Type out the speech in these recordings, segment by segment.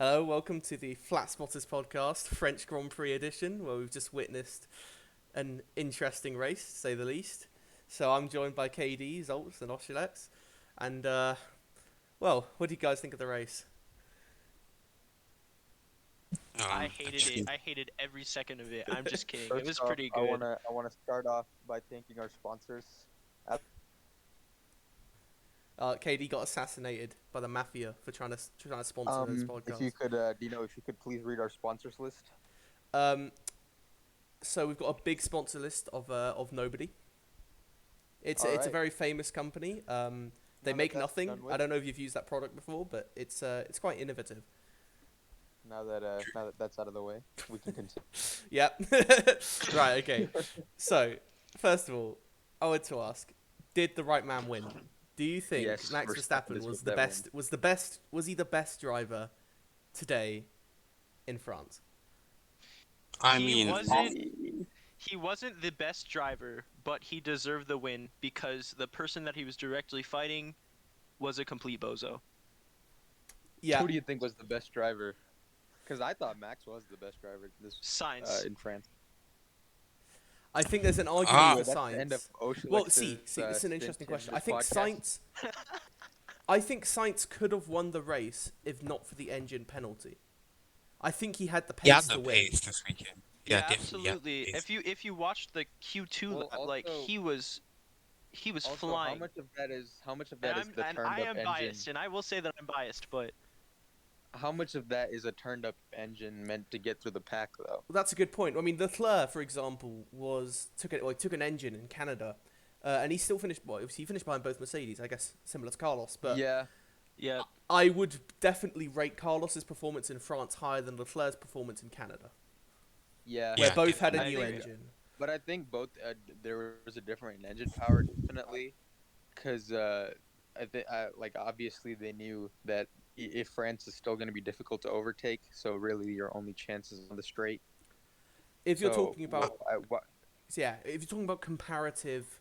Hello, welcome to the Flatspotters Podcast, French Grand Prix edition, where we've just witnessed an interesting race, to say the least. So I'm joined by KD, Zoltz, and Oshilex. And, what do you guys think of the race? I hated it. Actually, I hated every second of it. I'm just kidding. It First was off, pretty I good. wanna start off by thanking our sponsors. KD got assassinated by the mafia for trying to sponsor this podcast. If you could, if you could please read our sponsors list. So we've got a big sponsor list of nobody. It's a Alright. very famous company. They Now that make that's nothing. done with. I don't know if you've used that product before, but it's quite innovative. Now that that's out of the way, we can continue. Yep. Right. Okay. So first of all, I want to ask: did the right man win? Do you think Yes, Max Verstappen Verstappen is was with the that best? Was he the best driver today in France? I He mean, wasn't- He wasn't the best driver, but he deserved the win because the person that he was directly fighting was a complete bozo. Yeah. Who do you think was the best driver? Because I thought Max was the best driver Sainz. in France. I think there's an argument Ah. for That's the end of Sainz. Well, Oshlex's, see, it's an stint interesting in question. this I think podcast. Sainz could have won the race if not for the engine penalty. I think he had the he had pace the to win. pace this weekend. Yeah, definitely. absolutely. He had the pace. If you watched the Q2, Well, like also- he was Also, flying. how much of that is And the and turned I up am engine? biased, and I will say that I'm biased, but How much of that is a turned up engine meant to get through the pack though? Well, that's a good point. I mean, Leclerc, for example, took an engine in Canada, and he still finished. Well, he finished behind both Mercedes, I guess, similar to Carlos. But Yeah. yeah, I would definitely rate Carlos's performance in France higher than Leclerc's performance in Canada, Yeah. where Yeah, both had a definitely. new I agree. engine. But I think both there was a different engine power definitely, because like obviously they knew that if France is still going to be difficult to overtake, so really your only chance is on the straight. If you're So, talking about what yeah, if you're talking about comparative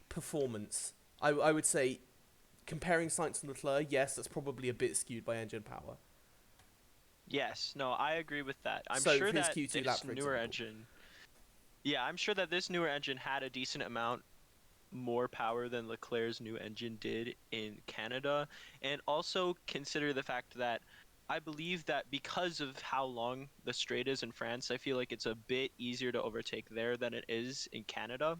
performance, I would say comparing Sainz and Leclerc, yes, that's probably a bit skewed by engine power. yes, no, I agree with that. I'm So sure his that Q2 this lap, for newer example. engine. Yeah, I'm sure that this newer engine had a decent amount more power than Leclerc's new engine did in Canada, and also consider the fact that I believe that because of how long the straight is in France, I feel like it's a bit easier to overtake there than it is in Canada.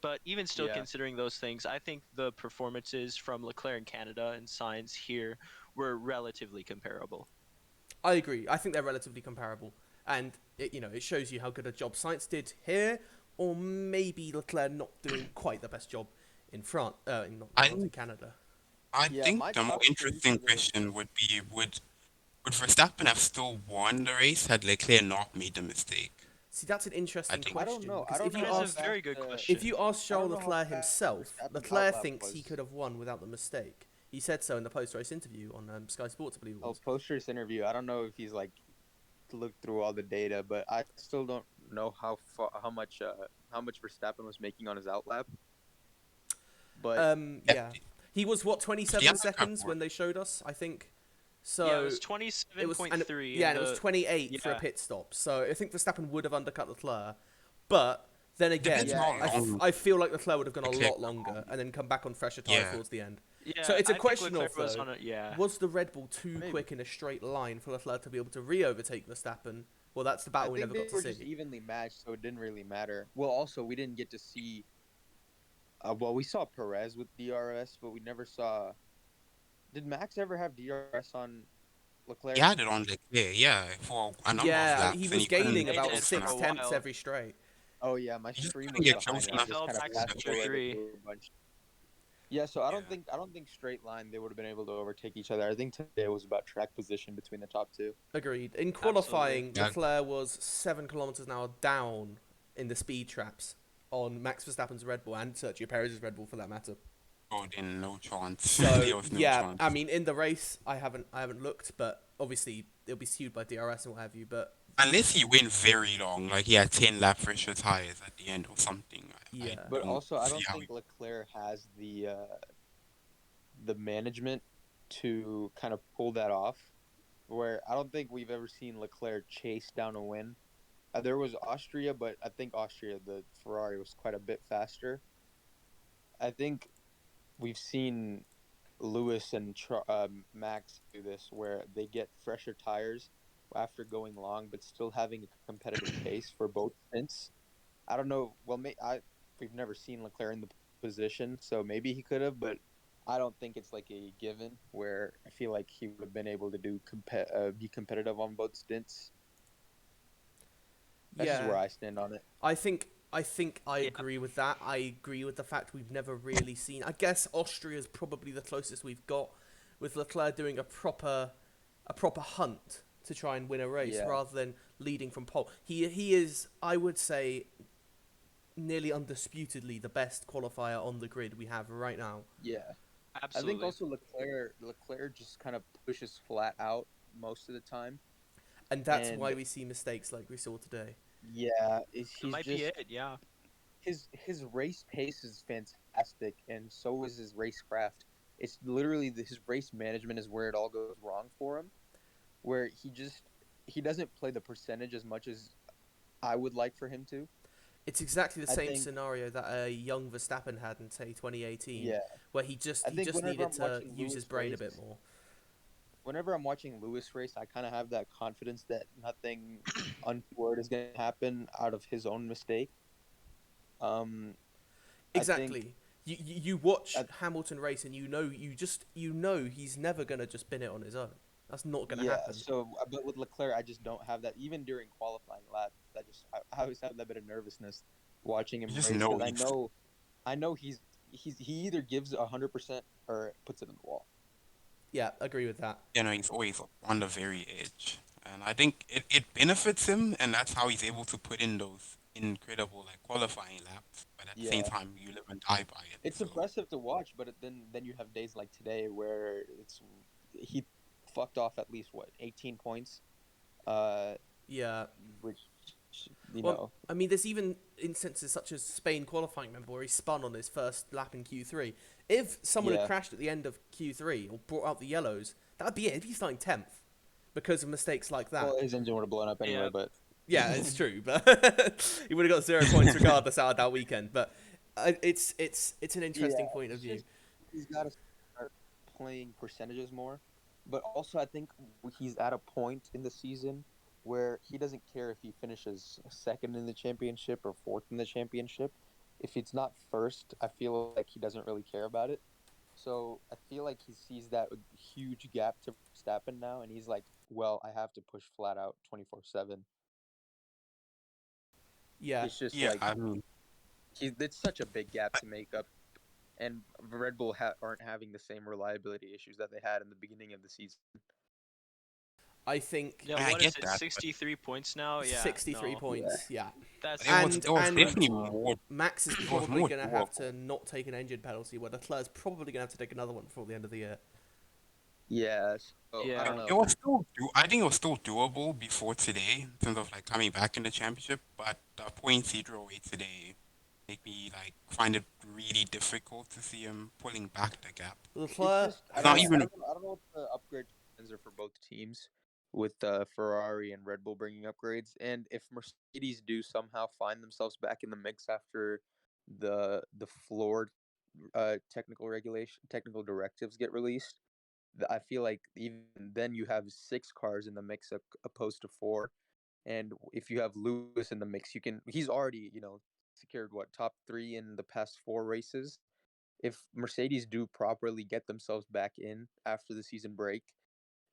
But even still, Yeah. considering those things, I think the performances from Leclerc in Canada and Sainz here were relatively comparable. I agree. I think they're relatively comparable, and it shows you how good a job Sainz did here, or maybe Leclerc not doing quite the best job in France, not I in think Canada. I Yeah, think my the more top three interesting for the- question would be would Verstappen have still won the race had Leclerc not made the mistake? See, that's an interesting think- I don't question. know. Because I don't if know you That how is ask a very fast good the- question. if you ask I Charles don't know how Leclerc fast himself, Verstappen's Leclerc outlap thinks he was. could have won without the mistake. He said so in the post-race interview on Sky Sports, I believe it Oh, was. post-race interview. I don't know if he's like looked through all the data, but I still don't know how much Verstappen was making on his outlap. But Yeah, he was what 27 Yeah, seconds more. when they showed us, I think. So Yeah, it was it was 27.3. yeah, and it was 28 for a yeah. pit stop. So I think Verstappen would have undercut Leclerc, but then again, Depends how long I feel like Leclerc would have gone a Leclerc lot longer and then come back on fresher tires Yeah. towards the end. Yeah, So it's a I think question Leclerc of, was though, on a, yeah. Was the Red Bull too Maybe. quick in a straight line for Leclerc to be able to re-overtake Verstappen? Well, that's the I battle we think never they got were to just see. evenly matched, so it didn't really matter. Well, also we didn't get to see. Well, we saw Perez with DRS, but we never saw. Did Max ever have DRS on Leclerc? He had it on Leclerc, yeah, for a number of Yeah, laps, he and was he couldn't gaining get about did close for a 6 enough. tenths while. every straight. Oh yeah, my He just stream couldn't was get behind close it. I enough. just Fell kind back of to fast sector forwarded 3. through a bunch. Yeah, so I don't Yeah. think straight line they would have been able to overtake each other. I think today was about track position between the top two. Agreed. In qualifying, Yeah. Leclerc was 7 kilometers an hour down in the speed traps on Max Verstappen's Red Bull and Sergio Perez's Red Bull for that matter. Oh, then no chance. So There was no yeah, chance. I mean in the race, I haven't looked, but obviously it'll be skewed by DRS and what have you. But Unless he went very long, like he had 10 lap fresher tires at the end or something. Yeah. But also, I see don't how think Leclerc has the management to kind of pull that off. where I don't think we've ever seen Leclerc chase down a win. There was Austria, but I think Austria, the Ferrari was quite a bit faster. I think we've seen Lewis and Max do this, where they get fresher tires after going long, but still having a competitive pace for both stints. I don't know. Well, we've never seen Leclerc in the position, so maybe he could have, but I don't think it's like a given. Where I feel like he would have been able to be competitive on both stints. That's just Yeah, where I stand on it. I Yeah. agree with that. I agree with the fact we've never really seen. I guess Austria is probably the closest we've got, with Leclerc doing a proper hunt to try and win a race Yeah. rather than leading from pole. He is, I would say, nearly undisputedly the best qualifier on the grid we have right now. Yeah. I Absolutely. think also Leclerc just kind of pushes flat out most of the time, And that's why and we see mistakes like we saw today. yeah, That might be it. Yeah. his race pace is fantastic, and so is his racecraft. It's literally his race management is where it all goes wrong for him, where he doesn't play the percentage as much as I would like for him to. It's exactly the I same think scenario that a young Verstappen had in, say, 2018, yeah, where he just I think whenever needed I'm to watching use his Lewis brain a race, bit more. whenever I'm watching Lewis race, I kind of have that confidence that nothing untoward is going to happen out of his own mistake. Um, I think Exactly. You watch I, Hamilton race and you know he's never gonna just bin it on his own. That's not gonna yeah. happen. So, but with Leclerc, I just don't have that. Even during qualifying laps, I always have that bit of nervousness watching him You just race know because he's, I know he either gives 100% or puts it in the wall. Yeah, agree with that. he's always on the very edge. And I think it benefits him, and that's how he's able to put in those incredible like qualifying laps. But at the same Yeah, time, you live and die by it. it's So impressive to watch, but then you have days like today where he fucked off at least what 18 points, uh, Yeah. which you Well, know, I mean, there's even instances such as Spain qualifying, remember, where he spun on his first lap in Q3. If someone had yeah. crashed at the end of Q3 or brought out the yellows, that'd be it. He'd be starting 10th because of mistakes like that. Well, his engine would have blown up anyway, Yeah. but Yeah, it's true, but he would have got 0 points regardless out of that weekend. But it's an interesting yeah, point of it's view. just he's got to start playing percentages more. But also, I think he's at a point in the season where he doesn't care if he finishes second in the championship or fourth in the championship. If it's not first, I feel like he doesn't really care about it. So I feel like he sees that huge gap to Verstappen now, and he's like, "Well, I have to push flat out 24/7." Yeah, It's just yeah, like I mean, it's such a big gap to make up, and Red Bull aren't having the same reliability issues that they had in the beginning of the season. I think Yeah. I What get is it? that, but 63 points now. Yeah. 63 No. Yeah, points. Yeah, That's And it was and definitely more. Max is It was probably more going to have doable. to not take an engine penalty, where Leclerc's probably going to have to take another one before the end of the year. yeah. So I don't Yeah. It know. was still I think it was still doable before today in terms of like coming back in the championship, but the points he drew away today make me like find it really difficult to see him pulling back the gap. It's Leclerc just It's not even I don't know what the upgrade plans are for both teams, with Ferrari and Red Bull bringing upgrades, and if Mercedes do somehow find themselves back in the mix after the floored technical directives get released. I feel like even then you have 6 cars in the mix opposed to 4, and if you have Lewis in the mix, he's already secured what top 3 in the past 4 races. If Mercedes do properly get themselves back in after the season break,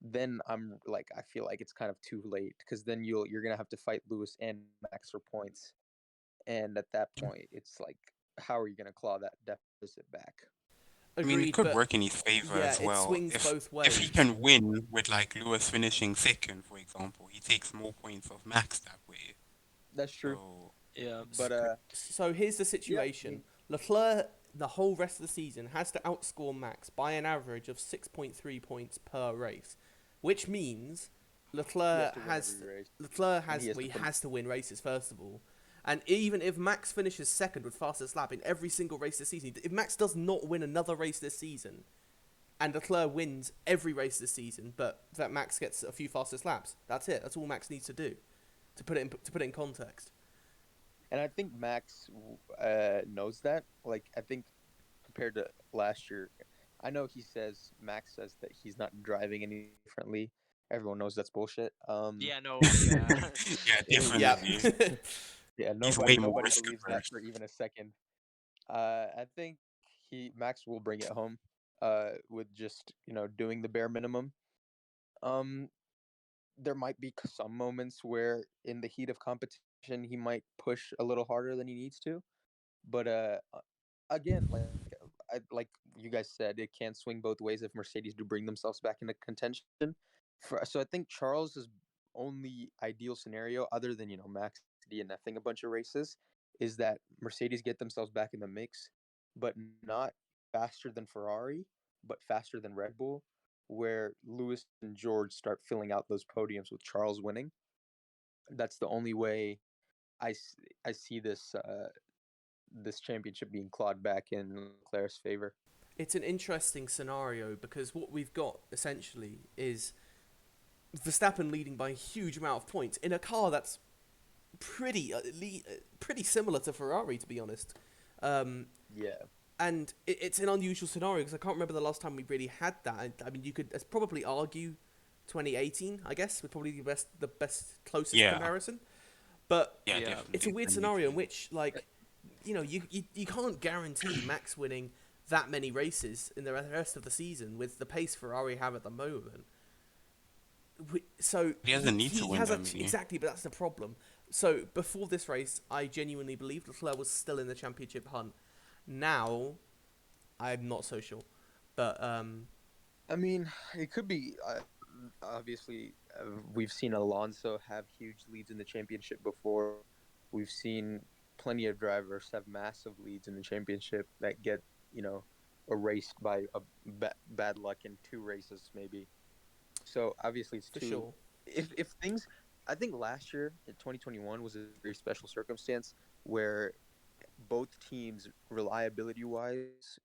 then I feel like it's kind of too late, because then you're gonna have to fight Lewis and Max for points, and at that point, it's like, how are you gonna claw that deficit back? I mean, it agreed, could but work in his favor yeah, as it well. swings both If he ways. can win with like Lewis finishing second, for example, he takes more points off Max that way. That's true, So Yeah. but So here's the yeah, I situation: mean, Leclerc, the whole rest of the season, has to outscore Max by an average of 6.3 points per race, which means he has Leclerc to win has every race, Leclerc and has well, he fin- has to win races first of all. And even if Max finishes second with fastest lap in every single race this season, if Max does not win another race this season, and Leclerc wins every race this season, but that Max gets a few fastest laps. That's it. That's all Max needs to do, to put it in context. And I think Max knows that. Like, I think compared to last year, I know Max says that he's not driving any differently. Everyone knows that's bullshit. Yeah, no, yeah. Yeah, Yeah. definitely. Yeah, He's way more nobody risk believes that averse. for even a second. I think Max will bring it home. With just doing the bare minimum. Um, there might be some moments where in the heat of competition he might push a little harder than he needs to, but again, like you guys said, it can swing both ways if Mercedes do bring themselves back into contention. So I think Charles's only ideal scenario, other than Max DNFing a bunch of races, is that Mercedes get themselves back in the mix, but not faster than Ferrari, but faster than Red Bull, where Lewis and George start filling out those podiums with Charles winning. That's the only way I see this championship being clawed back in Leclerc's favor. It's an interesting scenario because what we've got essentially is Verstappen leading by a huge amount of points in a car that's pretty similar to Ferrari, to be honest. Yeah. And it's an unusual scenario because I can't remember the last time we really had that. I mean, you could probably argue 2018, I guess, would probably be the best closest Yeah. comparison. But Yeah, Yeah. definitely. it's a weird scenario in which, like, you can't guarantee Max winning that many races in the rest of the season with the pace Ferrari have at the moment. So He doesn't need to win has that actually, many. exactly, but that's the problem. So before this race, I genuinely believed Leclerc was still in the championship hunt. Now, I'm not so sure, but I mean, it could be. Obviously, we've seen Alonso have huge leads in the championship before. We've seen plenty of drivers have massive leads in the championship that get, erased by bad luck in two races, maybe. So obviously, it's for too. sure. If things, I think last year in 2021 was a very special circumstance where both teams, reliability wise,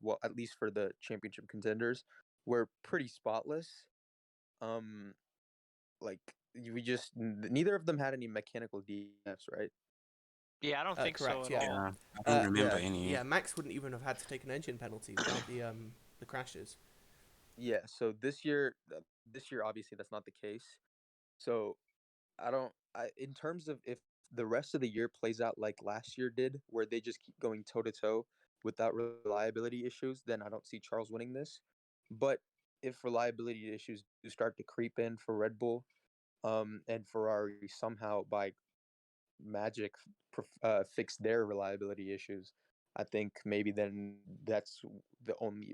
well, at least for the championship contenders, were pretty spotless. Um, like we just neither of them had any mechanical DNFs, right? Yeah, I don't think so Correct, at yeah. all. Yeah, I don't remember Yeah, any. Yeah, Max wouldn't even have had to take an engine penalty without the crashes. yeah. So this year obviously that's not the case. So I don't. In terms of if the rest of the year plays out like last year did, where they just keep going toe to toe without reliability issues, then I don't see Charles winning this. But if reliability issues do start to creep in for Red Bull, and Ferrari somehow by magic fix their reliability issues, I think maybe then that's the only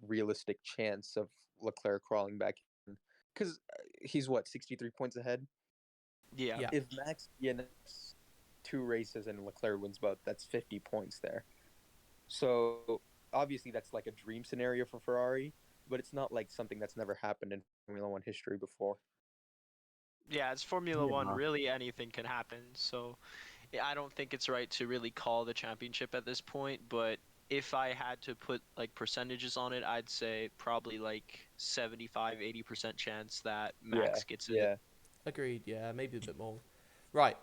realistic chance of Leclerc crawling back in. Because he's what, 63 points ahead? Yeah. Yeah. If Max DNFs two races and Leclerc wins both, that's 50 points there. So obviously that's like a dream scenario for Ferrari, but it's not like something that's never happened in Formula One history before. Yeah, it's Formula One. Yeah. Really, anything can happen. So, yeah, I don't think it's right to really call the championship at this point. But if I had to put like percentages on it, I'd say probably like 75-80% chance that Yeah, Max gets it. yeah. Agreed. Yeah, maybe a bit more. Right.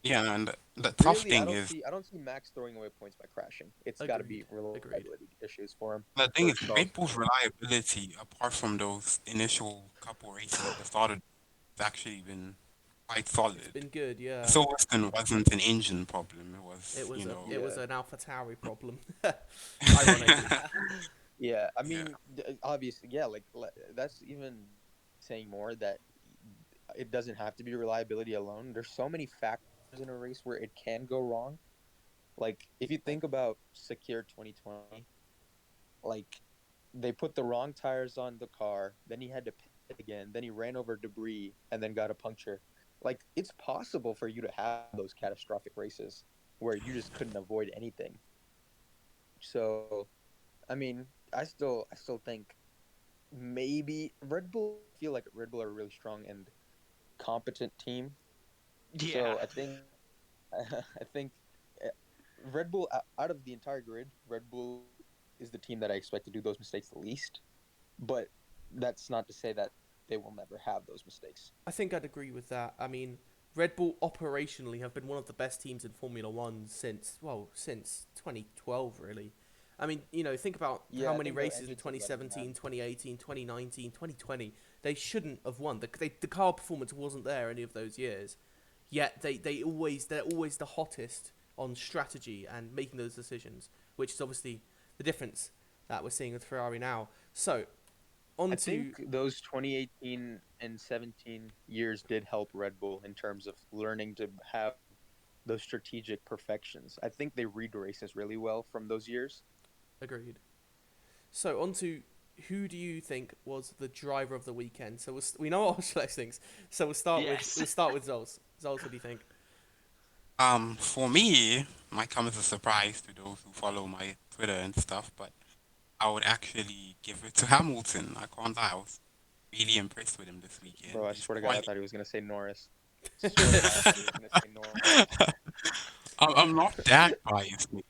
Yeah, and the tough Really, thing is, I don't see Max throwing away points by crashing. It's got to be Agreed. reliability issues for him. the thing For is, Charles. Red Bull's reliability, apart from those initial couple races at the start of, has actually been quite solid. It's been good. Yeah. Silverstone wasn't an engine problem. It It was, was you a know. it was Yeah. an AlphaTauri problem. Ironically. Yeah, I Yeah. mean, obviously, yeah, like that's even saying more that it doesn't have to be reliability alone. There's so many factors in a race where it can go wrong. Like if you think about Sakir 2020, like they put the wrong tires on the car, then he had to pit again, then he ran over debris and then got a puncture. Like it's possible for you to have those catastrophic races where you just couldn't avoid anything. So, I mean, I still think maybe Red Bull I feel like Red Bull are a really strong and competent team. Yeah. So I think I think uh, Red Bull out of the entire grid, Red Bull is the team that I expect to do those mistakes the least. but that's not to say that they will never have those mistakes. I think I'd agree with that. I mean, Red Bull operationally have been one of the best teams in Formula One since 2012, really. I mean, think about Yeah, how I many think their races in engines are better than 2017, that. 2018, 2019, 2020 they shouldn't have won. The car performance wasn't there any of those years. Yet they're always the hottest on strategy and making those decisions, which is obviously the difference that we're seeing with Ferrari now. So, I on to think those 2018 and 17 years did help Red Bull in terms of learning to have those strategic perfections. I think they read races really well from those years. agreed. So on to who do you think was the driver of the weekend? So we know what Oshlex thinks. So Yes. we'll start with Zols. Zols, what do you think? For me, might come as a surprise to those who follow my Twitter and stuff, but I would actually give it to Hamilton. I can't lie. I was really impressed with him this weekend. Bro, I His swear to God, I quality. thought he was going to say Norris. Swear to God, I thought he was going to say Norris. I'm not that biased, mate.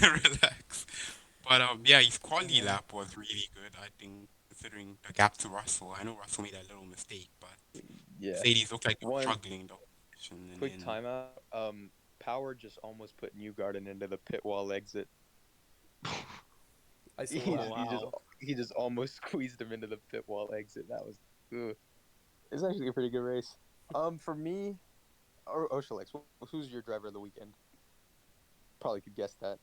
Relax. But yeah, his quality Uh, lap was really good. I think considering the gap to Russell, I know Russell made a little mistake, but yeah. Mercedes looked like they were One struggling the whole session, and quick then timeout. Power just almost put Newgarden into the pit wall exit. I saw He, that. he just Wow. he just almost squeezed him into the pit wall exit. That was ugh. It's actually a pretty good race. For me, or Oshalex, who's your driver of the weekend? Probably could guess that.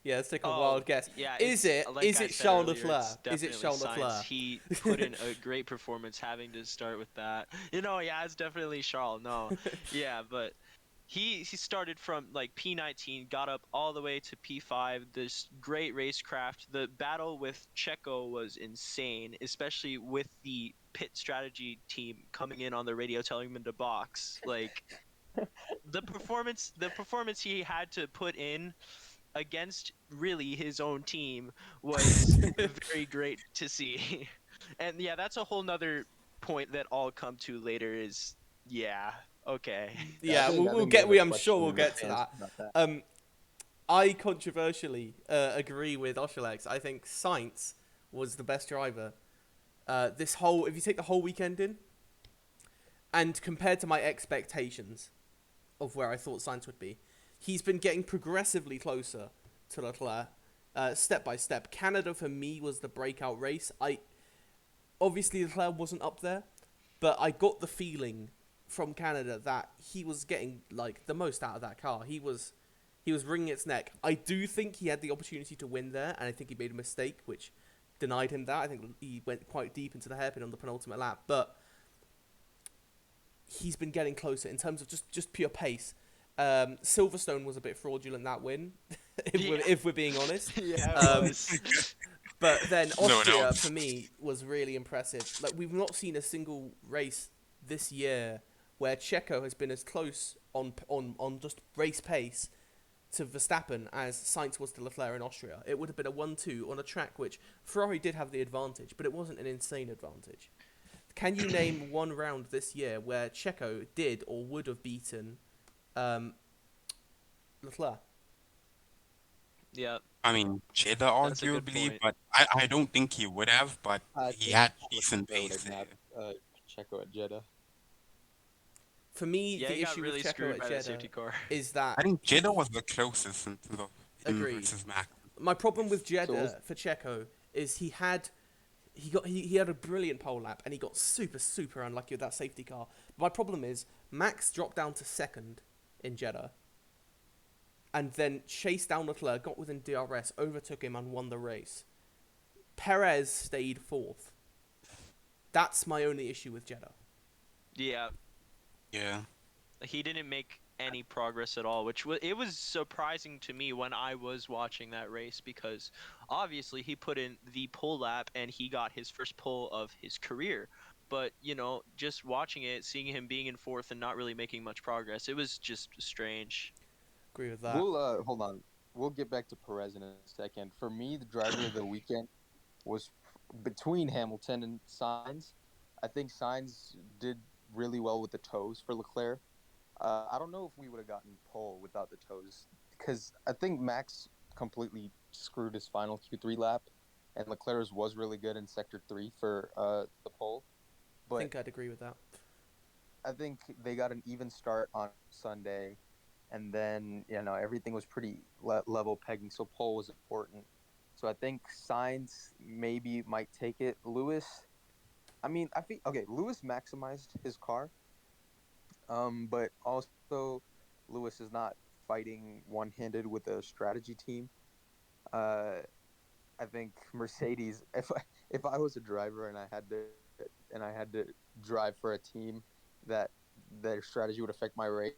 Yeah, let's take a Oh, wild guess. yeah, Is it's it like is I it said Charles earlier, Leclerc? it's Is it definitely Charles Sainz. Leclerc? He put in a great performance having to start with that. Yeah, it's definitely Charles. No. Yeah, but he started from like P19, got up all the way to P5. This great racecraft. The battle with Checo was insane, especially with the pit strategy team coming in on the radio telling him to box. Like the performance he had to put in against really his own team was very great to see. And yeah, that's a whole nother point that I'll come to later is yeah, okay. Yeah, Yeah, I we'll think we get. have a I'm sure we'll question in the get to fans that. about that. Um, I controversially agree with Oshalex. I think Sainz was the best driver. If you take the whole weekend in, and compared to my expectations of where I thought Sainz would be, he's been getting progressively closer to Leclerc, step by step. Canada for me was the breakout race. Obviously Leclerc wasn't up there, but I got the feeling from Canada that he was getting like the most out of that car. He was wringing its neck. I do think he had the opportunity to win there, and I think he made a mistake which denied him that. I think he went quite deep into the hairpin on the penultimate lap, but he's been getting closer in terms of just pure pace. Silverstone was a bit fraudulent that win, if we're being honest. Yeah, it Um, was. but then no, that Austria for was me was really impressive. Like we've not seen a single race this year where Checo has been as close on just race pace to Verstappen as Sainz was to Leclerc in Austria. It would have been a 1-2 on a track which Ferrari did have the advantage, but it wasn't an insane advantage. Can you name one round this year where Checo did or would have beaten Leclerc? Yeah, I mean, Cheddar that's a good arguably, point. but I don't think he would have, but I he think had decent Leclerc would pace have there. nabbed Checo at Jeddah. For me, Yeah, the he got issue with really Checo screwed at by that Jeddah safety car. is that I think Cheddar was the closest in terms of him agreed. versus Max. My problem with So was Jeddah for Checo is he had a brilliant pole lap and he got super unlucky with that safety car. But my problem is Max dropped down to second in Jeddah and then chased down Leclerc, got within DRS, overtook him and won the race. Perez stayed fourth. That's my only issue with Jeddah. Yeah, Yeah. he didn't make any progress at all, which was surprising to me when I was watching that race because obviously he put in the pole lap and he got his first pole of his career. But just watching it, seeing him being in fourth and not really making much progress, it was just strange. Agree with that. we'll hold on. We'll get back to Perez in a second. For me, the driver of the weekend was between Hamilton and Sainz. I think Sainz did really well with the toes for Leclerc. I don't know if we would have gotten pole without the toes because I think Max completely screwed his final Q3 lap, and Leclerc's was really good in Sector 3 for the pole. I But think I'd agree with that. I think they got an even start on Sunday, and then everything was pretty level pegging. So pole was important. So I think Sainz maybe might take it. Lewis, I mean, I think okay. Lewis maximized his car, but also Lewis is not fighting one-handed with a strategy team. Uh, I think Mercedes. If I was a driver and I had to drive for a team that their strategy would affect my race,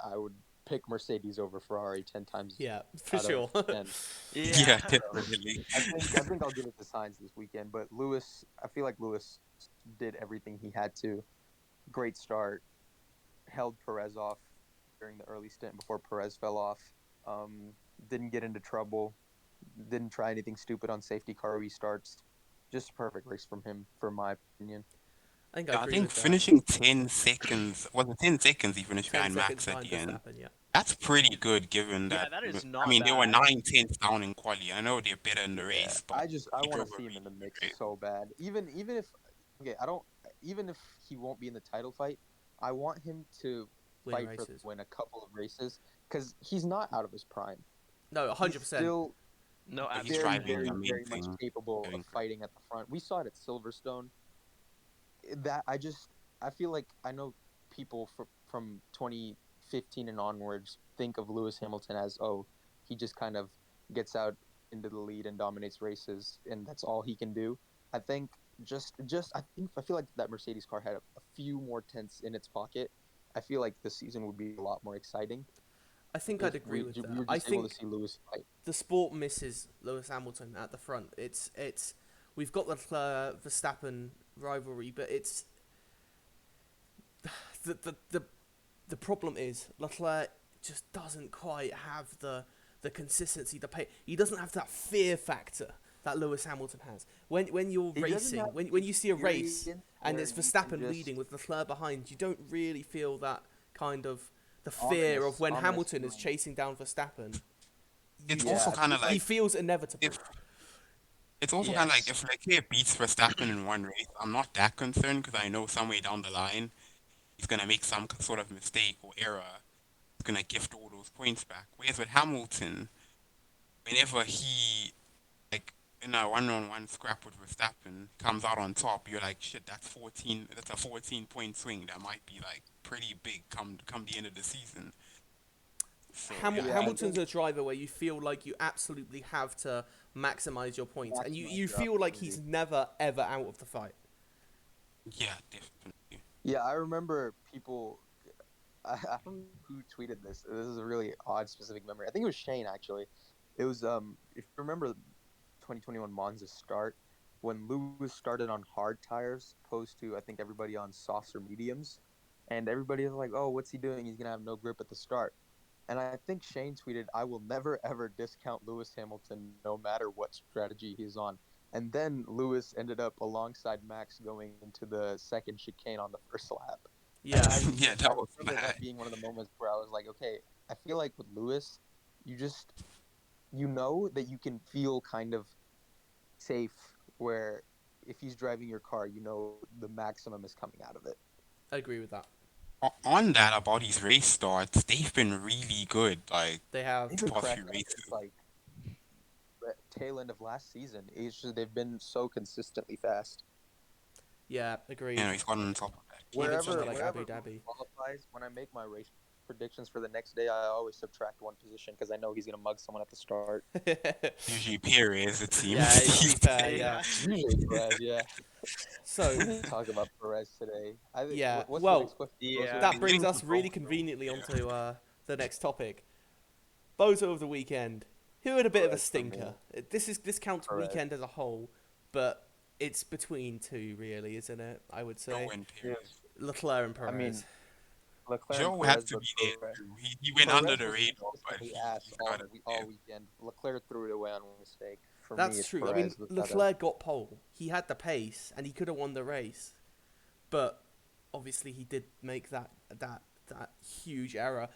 I would pick Mercedes over Ferrari 10 times Yeah, for out sure. of 10. Yeah, Yeah. definitely. I think I'll give it to Sainz this weekend, but Lewis, I feel like Lewis did everything he had to. Great start, held Perez off during the early stint before Perez fell off. Didn't get into trouble, didn't try anything stupid on safety car restarts. Just a perfect race from him, for my opinion. I think I Yeah, I agree think with that. finishing 10 seconds, was it 10 seconds he finished 10 behind seconds Max at behind the end? Verstappen, yeah. That's pretty good given Yeah, that, that is I not mean, they were bad. 9 tenths down in quali. I know they're better in the Yeah, race, but I he want drove to a see him in the really good mix race. so bad. Even if okay, I don't. Even if he won't be in the title fight, I want him to Win fight races. win a couple of races because he's not out of his prime. No, He's 100%. still No, But he's very, absolutely. driving very much amazing. capable Doing of fighting at the front. We saw it at Silverstone. That I feel like I know people from 2015 and onwards think of Lewis Hamilton as, oh, he just kind of gets out into the lead and dominates races, and that's all he can do. I think I feel like that Mercedes car had a few more tenths in its pocket. I feel like the season would be a lot more exciting I think if I'd agree with that. we were I just able to think see Lewis fight. the sport misses Lewis Hamilton at the front. We've got the Verstappen rivalry, but it's the problem is Leclerc just doesn't quite have the consistency, the pay. He doesn't have that fear factor that Lewis Hamilton has. When you're He doesn't racing, have when you see a race experience and where it's you can Verstappen just leading with Leclerc behind, you don't really feel that kind of the fear of when ominous Hamilton is feeling. chasing down Verstappen. It's You, Yeah, also I kind of he like, feels inevitable. if it's also kind of like Yes. if Leclerc beats Verstappen in one race, I'm not that concerned because I know somewhere down the line he's gonna make some sort of mistake or error. He's gonna gift all those points back. Whereas with Hamilton, whenever he like in a one-on-one scrap with Verstappen comes out on top, you're like, shit, that's 14. That's a 14-point swing. That might be like pretty big come the end of the season. So yeah, Yeah, I Hamilton's think a driver where you feel like you absolutely have to maximize your points, and you maximize your feel like he's opportunity. never ever out of the fight. yeah, definitely. Yeah, I remember people. I don't know who tweeted this. This is a really odd specific memory. I think it was Shane actually. It was if you remember 2021 Monza's start when Lewis started on hard tires opposed to I think everybody on softs or mediums, and everybody was like, "Oh, what's he doing? He's gonna have no grip at the start." And I think Shane tweeted, "I will never ever discount Lewis Hamilton, no matter what strategy he's on." And then Lewis ended up alongside Max going into the second chicane on the first lap. And Yeah, Yeah, I that was remember mad. that being one of the moments where I was like, okay, I feel like with Lewis, you just that you can feel kind of safe where if he's driving your car, the maximum is coming out of it. I agree with that. On that about his race starts, they've been really good. Like They have. They've the been past few cracking up races. since like the tail end of last season. It's just they've been so consistently fast. Yeah, You agreed. know, he's gotten on top of that. Even Even somewhere Wherever today. like wherever Abu Lewis Dhabi. qualifies, when I make my race predictions for the next day, I always subtract one position because I know he's gonna mug someone at the start. Usually Perez, it seems Yeah, to be these fair, days. yeah. Usually Perez, yeah. So, We didn't talk about Perez today. I think. yeah. What's the Well, next question? Yeah. that He's brings getting us too really old, though. conveniently Yeah. onto the next topic. Bozo of the weekend. Who had a bit of a Perez for me. stinker? This counts Perez. weekend as a whole, but it's between two, really, isn't it? I would say Joe and Perez. Leclerc and Perez. I mean, Leclerc Joe and had Perez, to but be there Perez, too. He went under Perez the was radar, but consistently he ass got it. all weekend. Leclerc threw it away on a mistake. For me, That's it's true. Perez I mean, without a- Leclerc got pole. He had the pace, and he could have won the race. But obviously, he did make that huge error.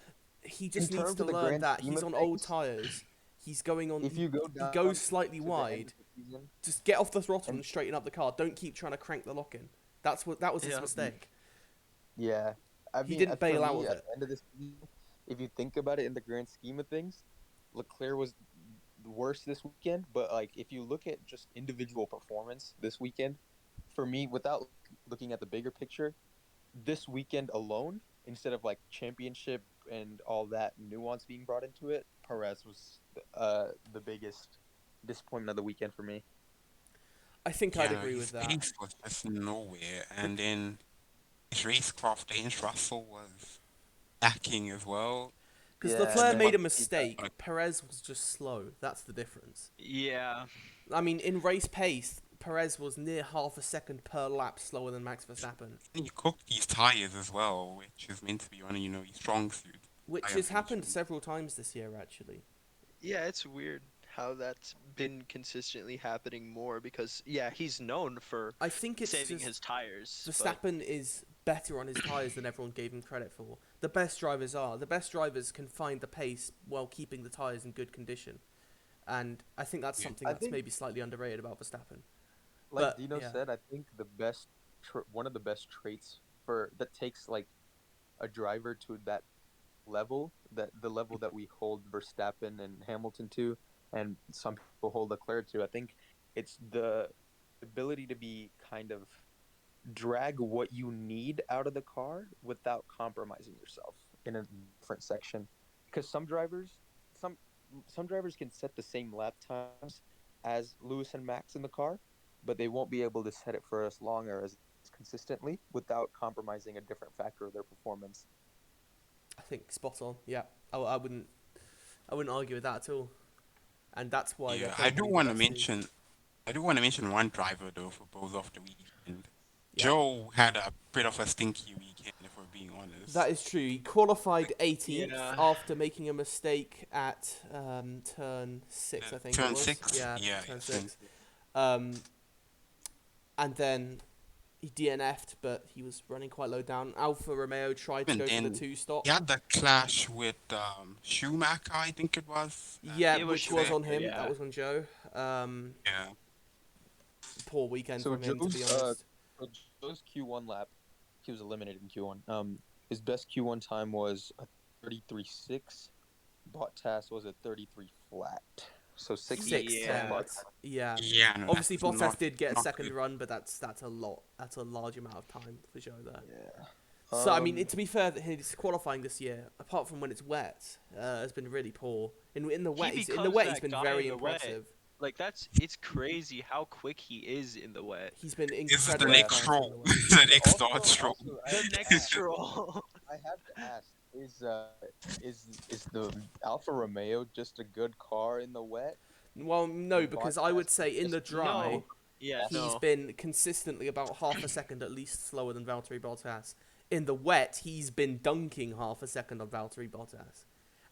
He just In needs terms to of the learn grand that scheme he's of on old things, tires. He's going on. if you go He down goes slightly to the end wide. season. Just get off the throttle And and straighten up the car. Don't keep trying to crank the lock in. That was his Yeah. mistake. yeah, I He mean, didn't for bail out me, of at it. the end of this season, if you think about it in the grand scheme of things, Leclerc was worse this weekend. But like, if you look at just individual performance this weekend, for me, without looking at the bigger picture, this weekend alone, instead of like championship and all that nuance being brought into it, Perez was the biggest disappointment of the weekend for me. I think I'd Yeah, no, agree with his that. pace was just nowhere, and then his racecraft against Russell was lacking as well. Because Yeah, and Leclerc then made a he got, mistake. Perez was just slow. That's the difference. Yeah. I mean, in race pace, Perez was near half a second per lap slower than Max Verstappen, And you cook these tires as well, which is meant to be one of your strong suit. which Tire has happened management. several times this year, actually. Yeah, it's weird how that's been consistently happening more because yeah, he's known for I think it's saving just his tires, but Verstappen is better on his tyres than everyone gave him credit for. The best drivers are. The best drivers can find the pace while keeping the tyres in good condition. And I think that's Yeah. something I that's think, maybe slightly underrated about Verstappen. like But, Dino yeah. said, I think one of the best traits for that takes like a driver to that level, that the level that we hold Verstappen and Hamilton to, and some people hold Leclerc to. I think it's the ability to be kind of drag what you need out of the car without compromising yourself in a different section. Because some some drivers can set the same lap times as Lewis and Max in the car, but they won't be able to set it for as long or as consistently without compromising a different factor of their performance. I think spot on. Yeah. I wouldn't argue with that at all. And that's why they're Yeah, I do probably the want to best team. mention. I do want to mention one driver though for both of the weekend. Yeah. Joe had a bit of a stinky weekend, if we're being honest. That is true. He qualified 18th yeah. after making a mistake at turn 6, I think it Turn was. 6, Yeah, yeah, turn I 6. Um, and then he DNF'd, but he was running quite low down. Alfa Romeo tried to And go for the then 2-stop. he had the clash with Schumacher, I think it was. Yeah, It was which was on Schumacher, him. yeah. That was on Joe. Yeah, Poor weekend So from him, to be Joe's honest. Joe's Q1 lap, he was eliminated in Q1. His best Q1 time was a 33.6. Bottas was a 33 flat. So 6 Yeah. Bottas. Yeah. yeah, no, Obviously, that's Bottas did get a not second good. run, but that's a lot. That's a large amount of time for Joe there. Yeah. So I mean, to be fair, his qualifying this year, apart from when it's wet, has been really poor. In the wet, he's becomes that been guy very in the wet. impressive. Like it's crazy how quick he is in the wet. He's been This is the incredibly next fast stroll. in the wet. This is the next also, start stroll. also I The have to next ask, stroll. I have to ask, is the Alfa Romeo just a good car in the wet? Well, no, And because I would Bottas say in the just dry, No. Yeah, he's no. been consistently about half a second at least slower than Valtteri Bottas. In the wet, he's been dunking half a second on Valtteri Bottas.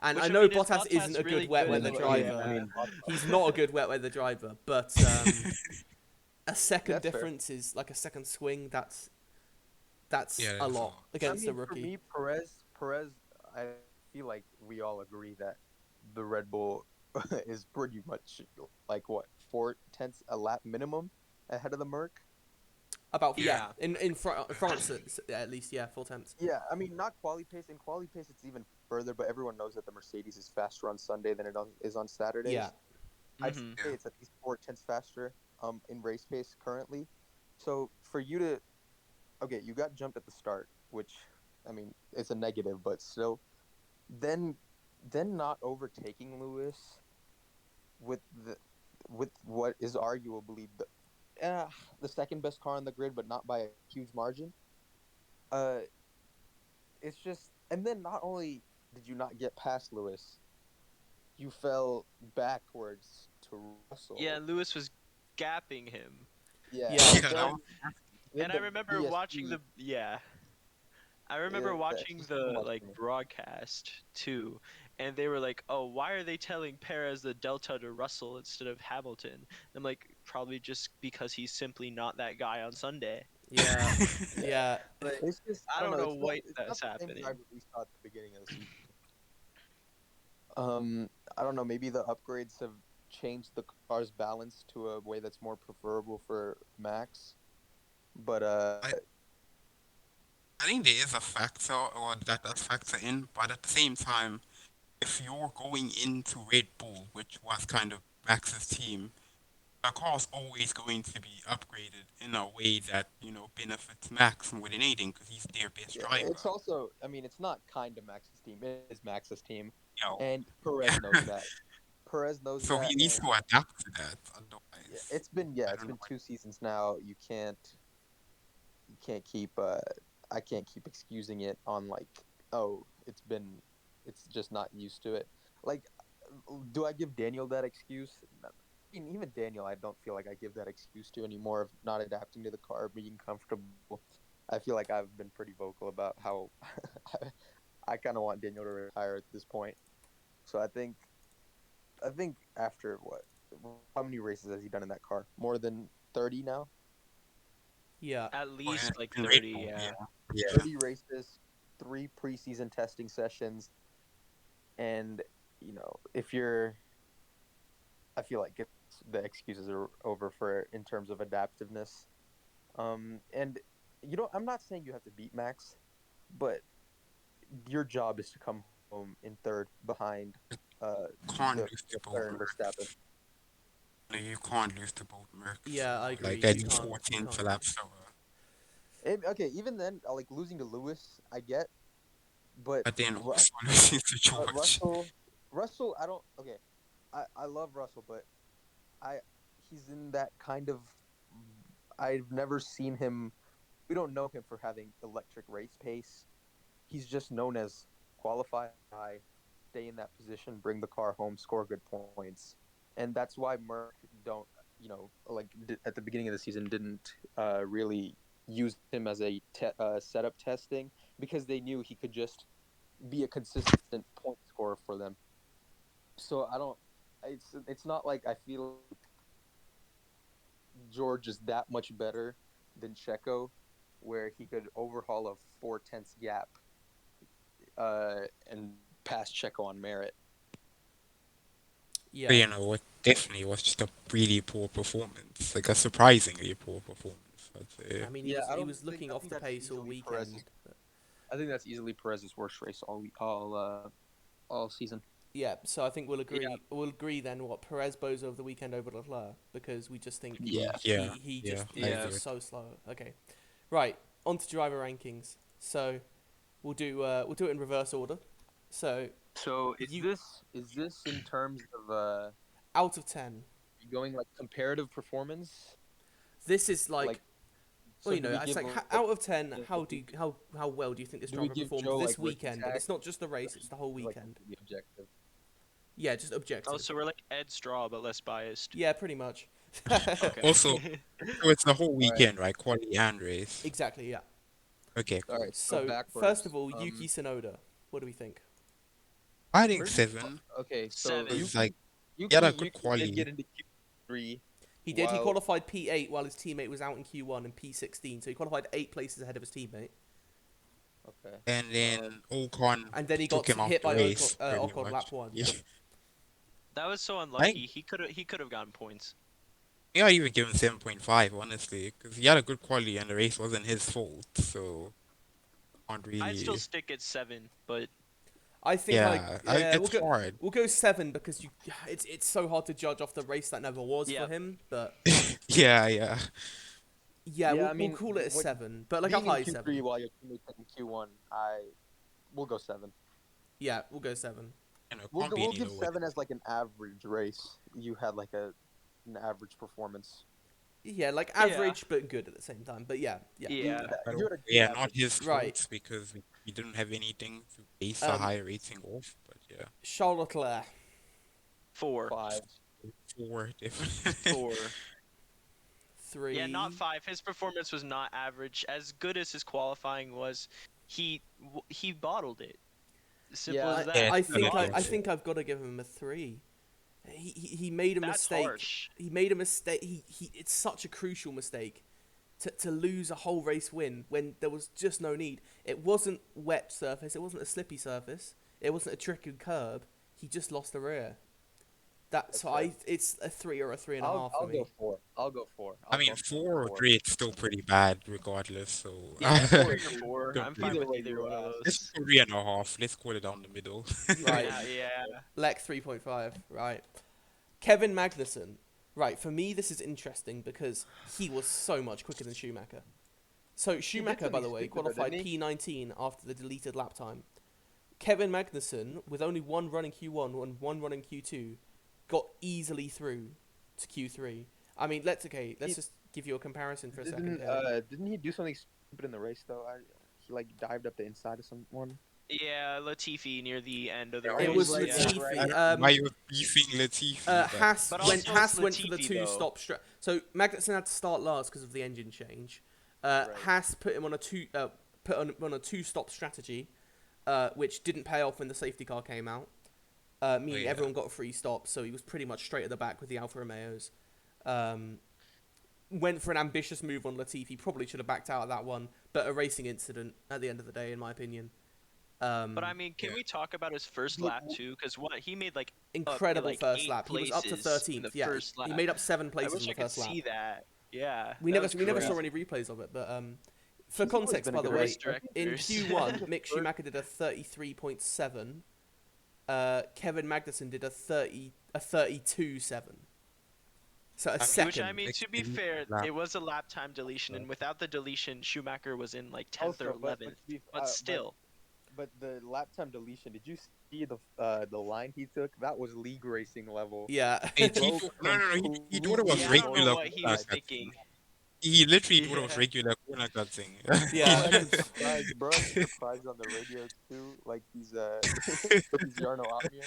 And Which, I I know mean, is Bottas Bottas isn't a really good wet good in weather the- driver. I mean, He's not a good wet weather driver, but a second That's fair. difference is like a second swing. That's Yeah, a that's a lot lot. against a For rookie. me, Perez, I feel like we all agree that the Red Bull is pretty much like what 4/10 a lap minimum ahead of the Merc. About Yeah. in France at least, yeah, 4 tenths. Yeah, I mean not quali pace. In quali pace, it's even further. But everyone knows that the Mercedes is faster on Sunday than is on Saturdays. Yeah. I'd Mhm. say it's at least 4/10 faster in race pace currently. So for you to okay, you got jumped at the start, which I mean it's a negative, but still. Then not overtaking Lewis with with what is arguably the second best car on the grid, but not by a huge margin. Uh, it's just, and then not only did you not get past Lewis, you fell backwards to Russell. Yeah, Lewis was gapping him. Yeah. Yeah. Yeah, that was And I remember watching the I remember Yeah, watching just the too much like for me. broadcast too, and they were like, "Oh, why are they telling Perez the delta to Russell instead of Hamilton?" And I'm like, probably just because he's simply not that guy on Sunday. Yeah. Yeah. But It's just I don't know it's what it's that's not the same happening. driver we saw at the beginning of the season. I don't know. Maybe the upgrades have change the car's balance to a way that's more preferable for Max. But I I think there is a factor, or that does factor in, but at the same time, if you're going into Red Bull, which was kind of Max's team, the car's always going to be upgraded in a way that, benefits Max more than anything because he's their best yeah, driver. it's also, I mean, it's not kind of Max's team. It is Max's team, You know, and Perez knows that. Perez knows so that, he needs and to adapt to that. yeah, Otherwise, I it's don't been know. 2 seasons now. You can't keep I can't keep excusing it on like, oh, it's just not used to it. Like, do I give Daniel that excuse? I mean, even Daniel, I don't feel like I give that excuse to anymore of not adapting to the car, being comfortable. I feel like I've been pretty vocal about how I kind of want Daniel to retire at this point. So I think after what? How many races has he done in that car? More than 30 now? Yeah. At Oh, yeah, least like in Red 30, Bull, yeah. yeah. 30 races, 3 preseason testing sessions, and if you're, I feel like the excuses are over for in terms of adaptiveness. And I'm not saying you have to beat Max, but your job is to come home in third behind Can't the lose to both Leclerc and Verstappen. Mercs. No, you can't lose to both Mercs. Yeah, I agree. Like, You at can't. 14 You for can't. laps, so, Okay, even then, like losing to Lewis, I get, but but then Ru- also losing to but George. Russell, I don't. Okay, I love Russell, but I he's in that kind of. I've never seen him. We don't know him for having electric race pace. He's just known as qualify high, stay in that position, bring the car home, score good points, and that's why Merck don't. Like at the beginning of the season, didn't really use him as a setup testing because they knew he could just be a consistent point scorer for them. So I don't. It's not like I feel George is that much better than Checo, where he could overhaul a 4/10 gap and pass Checo on merit. But, Yeah. it definitely was just a really poor performance. Like, a surprisingly poor performance, I'd say. I mean, he Yeah, was I he don't was think. looking I off think the that's pace all easily Perez's. weekend. I think that's easily Perez's worst race all season. Yeah, so I think we'll agree. Yeah. We'll agree then. What Perez bows over the weekend over Leclerc because we just think Yeah. Yeah, he yeah, just I is Yeah. agree. just so slow. Okay, right. On to driver rankings. So we'll do it in reverse order. So So you is this in terms of out of 10. going like comparative performance? This is like, Like, well, so do we it's give like like out of 10. do How do you, how well do you think this we driver give performed Joe this like rookie weekend? And tag? it's not just the race; it's the whole Like weekend. completely objective. Yeah, just Oh, objective. so we're like Ed Straw, but less biased. Yeah, pretty much. Okay. Also, so it's the whole All right. weekend, right? Quality and race. Exactly. Yeah. Okay, All cool. right. So So first backwards. of all, Yuki Tsunoda. What do we think? I think Where's 7. Okay, so 7. It's like, Yuki he had a good Yuki did get quality. into Q3 He did. He while qualified P8 while his teammate was out in Q1 and P16. So he qualified 8 places ahead of his teammate. okay. And then Ocon And then he took got him off hit the by race, pretty Ocon much. lap 1. Yeah. Yeah. That was so I unlucky. He could have gotten points. think I'd even give him 7.5, honestly, because he had a good quality and the race wasn't his fault, so can't I'd still really. stick at 7, but I think Yeah, we'll it's hard. go 7 because it's so hard to judge off the race that never was yeah. for him. But Yeah, yeah. yeah, Yeah, I we'll mean, call it a what 7, but like a being in high Q3 7. while your teammate's in Q1, we'll go 7. Yeah, we'll go 7. Can't be We'll any give lower. 7 as like an average race. You had like an average performance. Yeah, like Yeah. average but good at the same time. But yeah. Yeah. But You had a good yeah, not average. his Right. fault because we didn't have anything to base a Um, high rating off. But yeah, Charles Leclerc. 4. 5. 4 definitely. 4. 3. Yeah, not 5. His performance was not average. As good as his qualifying was, he bottled it. Simple Yeah, as that. Yeah, I I think so. think I've got to give him a 3. He made a That's mistake. harsh. He made a mistake. It's such a crucial mistake to lose a whole race win when there was just no need. It wasn't wet surface. It wasn't a slippy surface. It wasn't a tricky curb. He just lost the rear. That's so fair. it's a 3 or a 3.5 I'll for me. go 4. I'll go 4. I mean, 4 or 3, it's still pretty bad regardless. So Yeah, Four 3 is or good. 4. I'm fine Either with way either you one of ask. let's those. go 3.5. Let's call it down the middle. Right. Yeah. Lec 3.5. Right. Kevin Magnussen. Right. For me, this is interesting because he was so much quicker than Schumacher. So Schumacher, by the something way, stupid, though, qualified didn't he? P19 after the deleted lap time. Kevin Magnussen, with only one run in Q1 and one run in Q2, got easily through to Q3. I mean, let's just give you a comparison for a second. Didn't he do something stupid in the race though? He like dived up the inside of someone. Yeah, Latifi near the end of the It race. It was right, yeah. Latifi. I don't know why you're beefing Latifi, but Haas But went. also Haas it's went for the Latifi, two though. stop So Magnussen had to start last because of the engine change. Haas put him on a on a two stop strategy, which didn't pay off when the safety car came out. Meaning yeah. everyone got a free stop, so he was pretty much straight at the back with the Alfa Romeos. Went for an ambitious move on Latifi. Probably should have backed out of that one, but a racing incident at the end of the day, in my opinion. But I mean, can Yeah. we talk about his first lap too? Because he made like Incredible like first 8 lap. He was up to places in 13th. the Yeah, first lap. he made up 7 I places wish in I the could first lap. see that. Yeah. We that never was saw crazy. any replays of it, but for He's always context, been by a the good way, racer. in Directors. Q1, Mick Schumacher did a 33.7. Kevin Magnussen did a 32.7. So a mean, second. Which I mean, to be Second fair, lap. it was a lap time deletion, and without the deletion, Schumacher was in like 10th or 11th. But still, But the lap time deletion. Did you see the line he took? That was league racing level. Yeah. He Bro no, he thought it was yeah, I don't know regular what he corner was cutting. thinking. He literally thought it was Yeah. regular corner cutting. Yeah. Bro, I'm surprised. Bro, I'm surprised on the radio too. Like he's he's Jarno Omnia.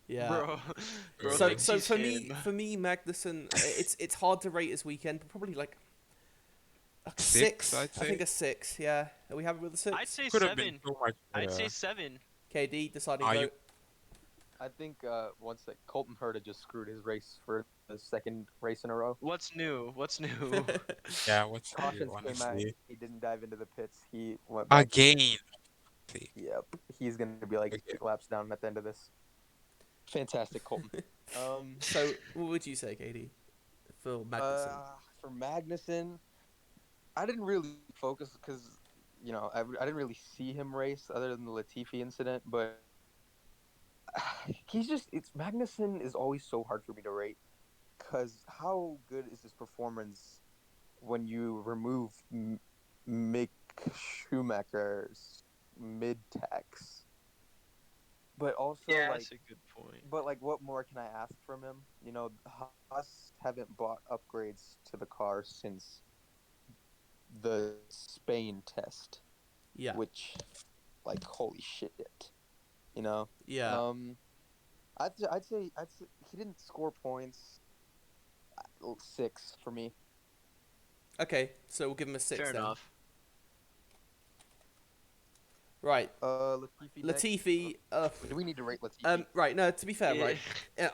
Yeah. Bro So thinks so he's for him. me Magnussen, it's hard to rate his weekend, but probably like a 6, 6. I'd I think say. a 6. Yeah. Are we happy with a 6? I'd say Could have been 7. so much I'd say better. 7. KD deciding Are you- vote. I think once that Colton Herta just screwed his race for the second race in a row. What's new? What's new? Yeah, what's Cautions new, came out. honestly. He didn't dive into the pits. He went back. Again. Yep. He's gonna be like Okay. 2 laps down at the end of this. Fantastic, Colton. So what would you say, KD, for Magnussen? For Magnussen, I didn't really focus because I didn't really see him race other than the Latifi incident, but Magnussen is always so hard for me to rate because how good is his performance when you remove Mick Schumacher's mid-tax? But also, Yeah, like, that's a good point. but like, what more can I ask from him? Haas haven't bought upgrades to the car since the Spain test, Yeah. which, like, holy shit, Yeah. I'd say he didn't score points. 6 for me. Okay, so we'll give him a 6 Fair then. enough. Right. Latifi. next. Latifi. Do we need to rate Latifi? Right. No, to be fair, Yeah. right.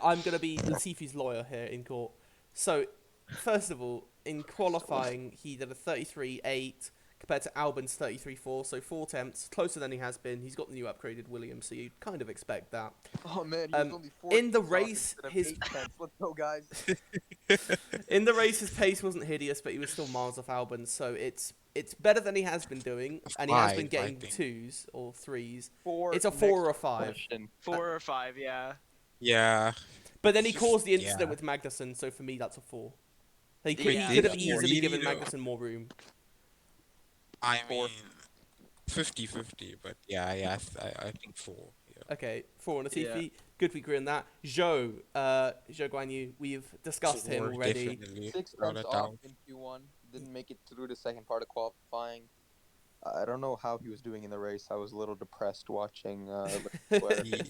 I'm gonna be Latifi's lawyer here in court. So, first of all, in qualifying, he did a 33.8 compared to Albon's 33.4, so 4 tenths, closer than he has been. He's got the new upgraded Williams, so you'd kind of expect that. Oh man, he was only 4 in the tenths off race, instead of his 8 tenths. Let's go, guys. In the race, his pace wasn't hideous, but he was still miles off Albon, so it's better than he has been doing, and he has been 5, I getting think. 2s or 3s. 4. It's a 4 or a 5. Question. 4 or 5, yeah. Yeah. But then he It's caused the just- incident yeah. with Magnussen, so for me that's a 4. He could, But he he could have did easily really given though. Magnussen more room. I 4. mean, 50-50, but yeah, I think 4. Yeah. Okay, 4 on a Yeah. Latifi. Good we agree on that. Zhou Guan Yu, we've discussed him 4, already. definitely. 6 without tenths a off doubt. in Q1. Didn't make it through the second part of qualifying. I don't know how he was doing in the race. I was a little depressed watching Leclerc. He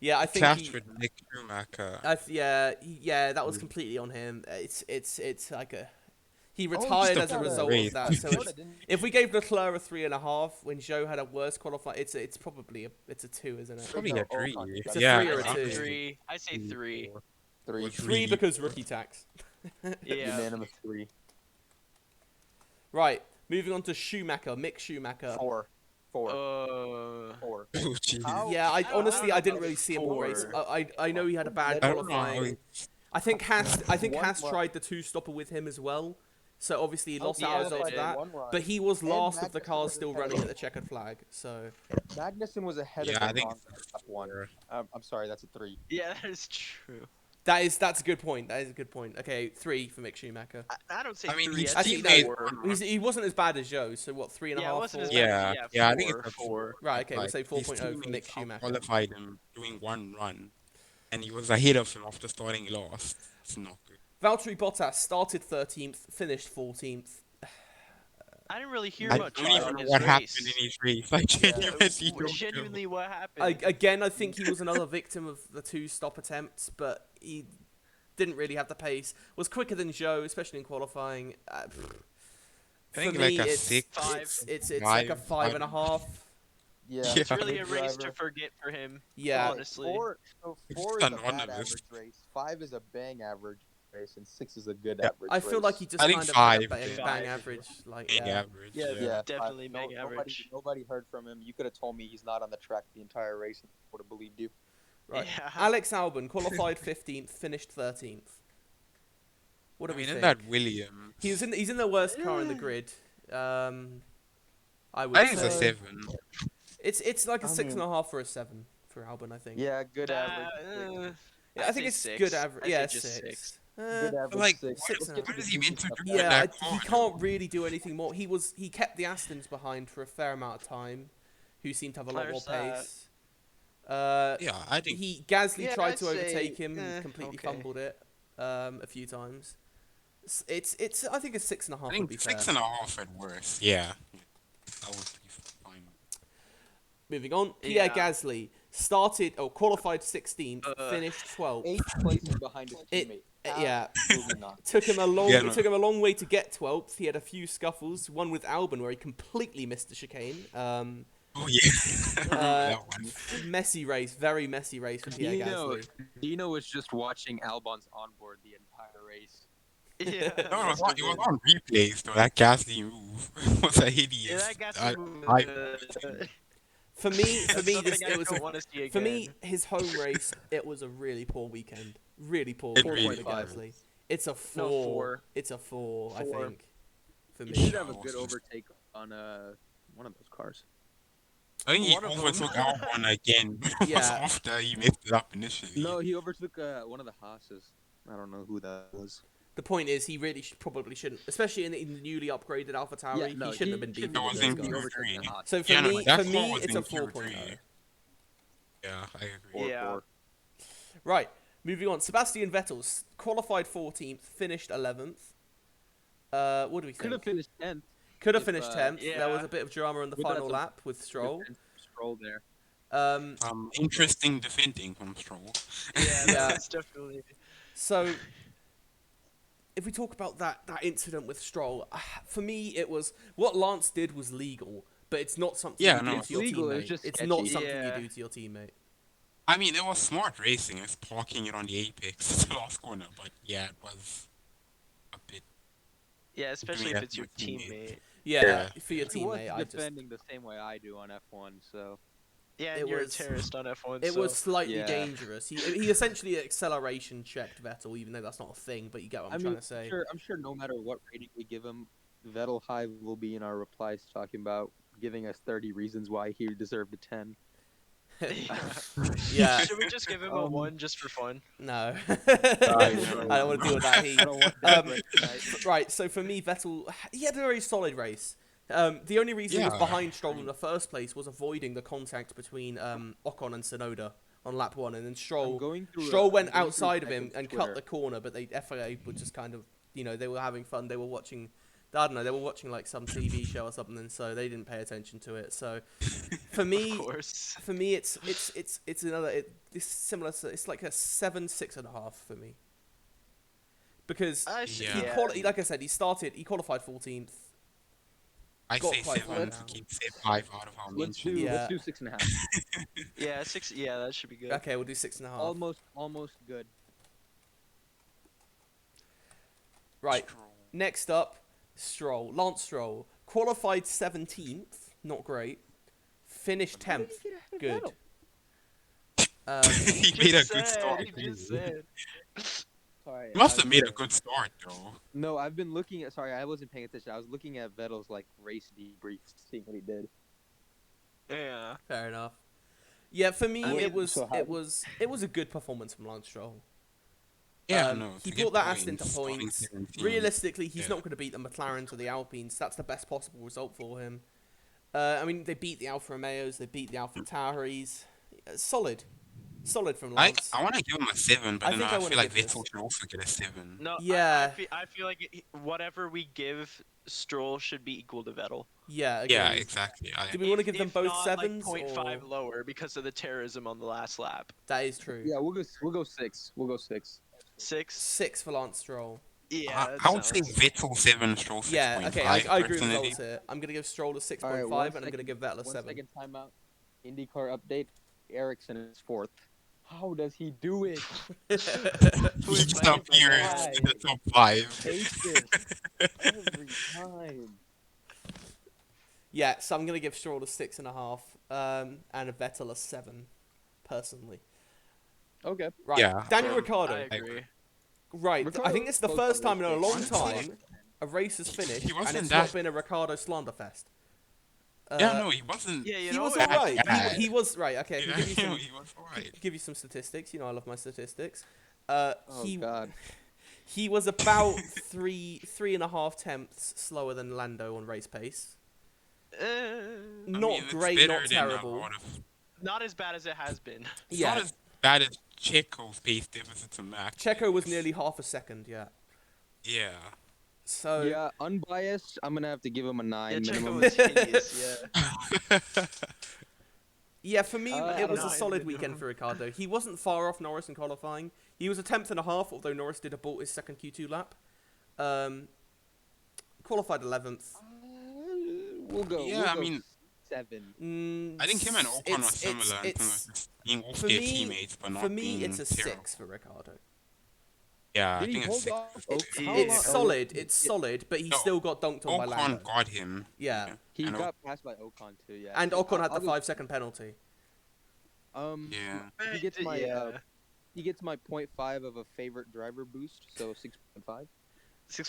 Yeah, I think clashed he, with Mick Schumacher. yeah, that was Mm. completely on him. It's like a he Oh, retired just as a a result race. of that. So Yoda it's, didn't- if we gave Leclerc a 3.5 when Zhou had a worse qualify, it's probably a 2, isn't it? Probably No, a 3. It's a yeah, 3 or a I'd say 2. 3. I'd say 3. 4. 3. Was 3 really because rookie tax. Yeah. Unanimous 3. Right, moving on to Schumacher, Mick Schumacher. 4. Four. Uh, Four. Oh, jeez. How- Yeah, I I don't honestly know I didn't about really see him all race. four. I know he had a bad I don't know. qualifying. I think One Haas run. tried the two-stopper with him as well, so obviously he Oh, lost yeah, out they as result of did. that. One run. But he was And last of the Magnussen cars was still ahead running of at the him. checkered flag. So Magnussen was ahead Yeah, of I him think on lap one. I'm sorry, that's a 3. yeah, that is true. that's a good point. That is a good point. Okay, 3 for Mick Schumacher. I don't say I mean, 3. his I say teammate- four. He wasn't as bad as Joe. So what, 3.5? Yeah, it wasn't as 4? bad. Yeah, Yeah, I think four, it's a four. Right. Okay, we'll like, say his 4.0 for teammates Mick Schumacher. qualified him doing one run, and he was ahead of him after starting last. It's not good. Valtteri Bottas started 13th, finished 14th. I didn't really hear I much don't even about know his what race. happened in his race. I genuinely don't know. Genuinely, what happened? Again, I think he was another victim of the two-stop attempts, but he didn't really have the pace. Was quicker than Joe, especially in qualifying. For think me, like a it's 6, it's like a 5, 5.5. Yeah, Yeah. It's really a good race to driver. forget for him. Yeah, honestly. Four It's is a bad anonymous. average race. 5 is a bang average race, and 6 is a good Yeah. average. I feel race. like he just I think kind of 5 hit a is bang five. average. Like, big yeah. average. Yeah, Yeah. definitely No- bang average. Nobody heard from him. You could have told me he's not on the track the entire race, and I would have believed you. Right. Yeah. Alex Albon qualified 15th, finished 13th. What do I we mean, think? isn't that William? He's in the worst car in the grid. I would I think it's a say 7. it's like a I 6.5 or a 7 for Albon. I think. Yeah, good average. Yeah, I I'd think say it's 6. good average. I'd Yeah, say just 6. 6. Good average. like, 6. Six Let's and get a to What the is he meant to juicy do stuff. in Yeah, that car? he can't really do anything more. He kept the Astons behind for a fair amount of time, who seemed to have a lot more There's that. pace. Yeah, I think Gasly Yeah, tried I'd to say, overtake him, and completely okay. fumbled it a few times. It's I think a 6.5 I would think be fair. 6.5 at worst. Yeah, that would be fine. Moving on, Pierre Yeah. Gasly qualified 16th, Uh, finished 12th. 8 places behind his It- teammate. yeah. Absolutely not. Took him a long. Yeah, It no. took him a long way to get 12th. He had a few scuffles. One with Albon where he completely missed the chicane. Oh yeah. That one. Messy race, very messy race for Pierre Gasly. Dino was just watching Albon's onboard the entire race. Yeah. No, it was on replays though. That Gasly move was a hideous. Yeah, that gas I- move, I- For me, something this, I it was don't want to see again. for me his home race. It was a really poor weekend. Really poor It weekend really for was. Gasly. It's a 4. No, 4. It's a 4, I Four. think. For He me. did have a good overtake on one of those cars. I think he One of them. overtook Albon again. It was Yeah. after he messed it up initially. No, he overtook one of the Haas's. I don't know who that was. The point is, he really probably shouldn't, especially in the nouly upgraded AlphaTauri. no, he shouldn't have been shouldn't beating That was those in guys. overtaking Q3. the Haas. So for Yeah, no, me, that car was it's a in Q3. 4.0. Yeah, I agree. Yeah. Right, moving on. Sebastian Vettel qualified 14th, finished 11th. What do we Could have think? finished 10th. Could have if, finished 10th. There was yeah. a bit of drama in the Would have final some- lap with Stroll. Stroll there. Interesting defending from Stroll. Yeah, Yeah. that's definitely. So, if we talk about that incident with Stroll, for me, it was what Lance did was legal, but it's not something Yeah, you no, do it's to your legal, teammate. it's just It's not sketchy. something Yeah. you do to your teammate. I mean, it was smart racing. It's parking it on the apex, the last corner. But yeah, it was a bit. Yeah, especially Doing if that it's your to your teammate. teammate. Yeah, for your He was teammate, I just defending the same way I do on F1, so Yeah, It and you're was- a terrorist on F1. it so. was slightly yeah. dangerous. He essentially acceleration checked Vettel, even though that's not a thing. But you get what I'm trying to say. I'm sure no matter what rating we give him, Vettel High will be in our replies talking about giving us 30 reasons why he deserved a 10. Yeah. Should we just give him a 1 just for fun? No, I I don't want to deal with that heat. I don't want that Um, tonight. Right, so for me, Vettel, he had a very solid race. The only reason he was Yeah. behind Stroll in the first place was avoiding the contact between Ocon and Sonoda on lap 1, and then I'm Stroll going through Stroll went I'm going through outside of him Beckham's and cut Twitter. the corner, but the FIA were just kind of, they were having fun. They were watching, I don't know, they were watching like some TV show or something, and so they didn't pay attention to it. So for me, Of course. it's another this similar. It's like a 7, 6.5 for me. Because I Yeah. like I said, he qualified 14th. I Got say quite 7 far to keep say 5 out of our Let's mention. do Yeah. let's do 6.5. Yeah, 6. Yeah, that should be good. Okay, we'll do 6.5. almost good. Right. Next up, Lance Stroll qualified 17th, not great. Finished 10th. Good. He made a good start. He just said. Sorry, He must have I've made a been- good start though. No, I've been looking at. Sorry, I wasn't paying attention. I was looking at Vettel's like race debriefs, seeing what he did. Yeah. Fair enough. Yeah, for me, I mean, it was so how- it was a good performance from Lance Stroll. Yeah, Um, no. he to brought get that Aston to starting points. 17th. Realistically, he's Yeah. not going to beat the McLarens or the Alpines. That's the best possible result for him. I mean, they beat the Alfa Romeos, they beat the Alfa Tauris. Solid from Lance. I want to give him a 7, but I then think I, I wanna feel like give this- Vettel should also get a 7. No. Yeah. I feel like whatever we give Stroll should be equal to Vettel. Yeah, Yeah, agreed. exactly. Do we want to give them If both not, sevens? Like 0.5 or... lower because of the terrorism on the last lap. That is true. Yeah, we'll go 6. We'll go 6. 6. 6 for Lance Stroll. Yeah. that I would say sounds- Vettel 7, Stroll 6.5. Yeah, okay, I agree with personally. results here. I'm going to give Stroll a 6.5, Alright, and one I'm going to second- give Vettel a 1 7. second timeout. IndyCar update. Ericsson is 4th. How does he do it? He's up here in the top 5. Every time. Yeah, so I'm going to give Stroll a 6.5, and a Vettel a 7, personally. Okay. Right, Yeah. Daniel I Ricciardo. agree. Right, I think it's the Ricciardo first time in a long was time a race has finished, He and wasn't it's not that- been a Ricciardo slander fest. Yeah, no, he wasn't. Yeah, you He know. was bad. alright. bad. He was right. Okay, Yeah, give you some, he was alright. give you some statistics. You know, I love my statistics. Oh He God. he was about 3.5 tenths slower than Lando on race pace. I Not mean, it's great, better not than a terrible. lot of- Not as bad as it has been. It's Yeah, not as bad as Checo's pace deficit to Max. Checo was nearly half a second. Yeah. Yeah. So Yeah, unbiased. I'm gonna have to give him a 9 Yeah, minimum. Checo was hideous. Yeah. yeah, for me, it was a nine solid minimum. weekend for Ricciardo. He wasn't far off Norris in qualifying. He was a 10th.5, although Norris did abort his second Q2 lap. Qualified 11th. We'll go. Yeah, we'll I go mean- 7. I think him and Ocon were similar in terms of just being off for their me- teammates, but not For me, being it's a terrible. 6 for Ricciardo. Yeah, I Did he think it's hold 6. off It's, Ocon? How it's long- solid. It's solid, but he No, still got dunked on by Lando. Ocon got him. Yeah, He and got passed by Ocon too. Yeah. and Ocon had the I'll go- 5-second penalty. Yeah. He gets my Yeah. he gets my 0.5 of a favorite driver boost, so 6.5. 6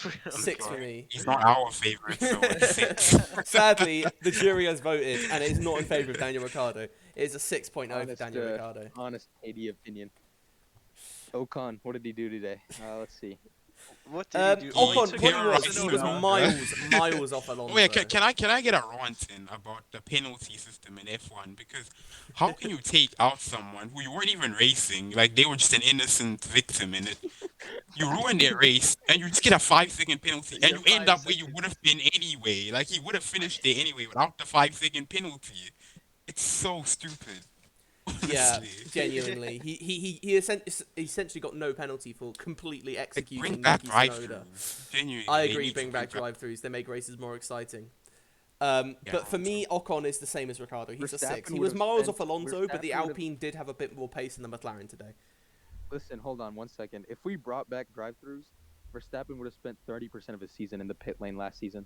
for me. He's not our favorite, so it's 6. Sadly, the jury has voted, and it is not in favour of Daniel Ricciardo. It is a 6.0 for Honest, Daniel Ricciardo. Honest KD opinion. Ocon, what did he do today? Let's see. What did he do? Ocon, He what took he it out was, right he was now. miles off Alonso. Oh yeah, can I get a rant in about the penalty system in F1? Because how can you take out someone who you weren't even racing, like they were just an innocent victim in it? You ruin their race, and you just get a 5-second penalty, and Yeah, you end 5 up where you seconds. would have been anyway. Like he would have finished there anyway without the 5-second penalty. It's so stupid. Yeah, Honestly. genuinely. He essentially got no penalty for completely Like, executing bring back Yuki drive Tsunoda. Genuinely. I they agree, need to bring back drive-throughs. They make races more exciting. Yeah, But for me, Ocon is the same as Ricciardo. He's a 6. Verstappen He was would've miles spent- off Alonso, but the Verstappen would've- Alpine did have a bit more pace than the McLaren today. Listen, hold on 1 second. If we brought back drive-throughs, Verstappen would have spent 30% of his season in the pit lane last season.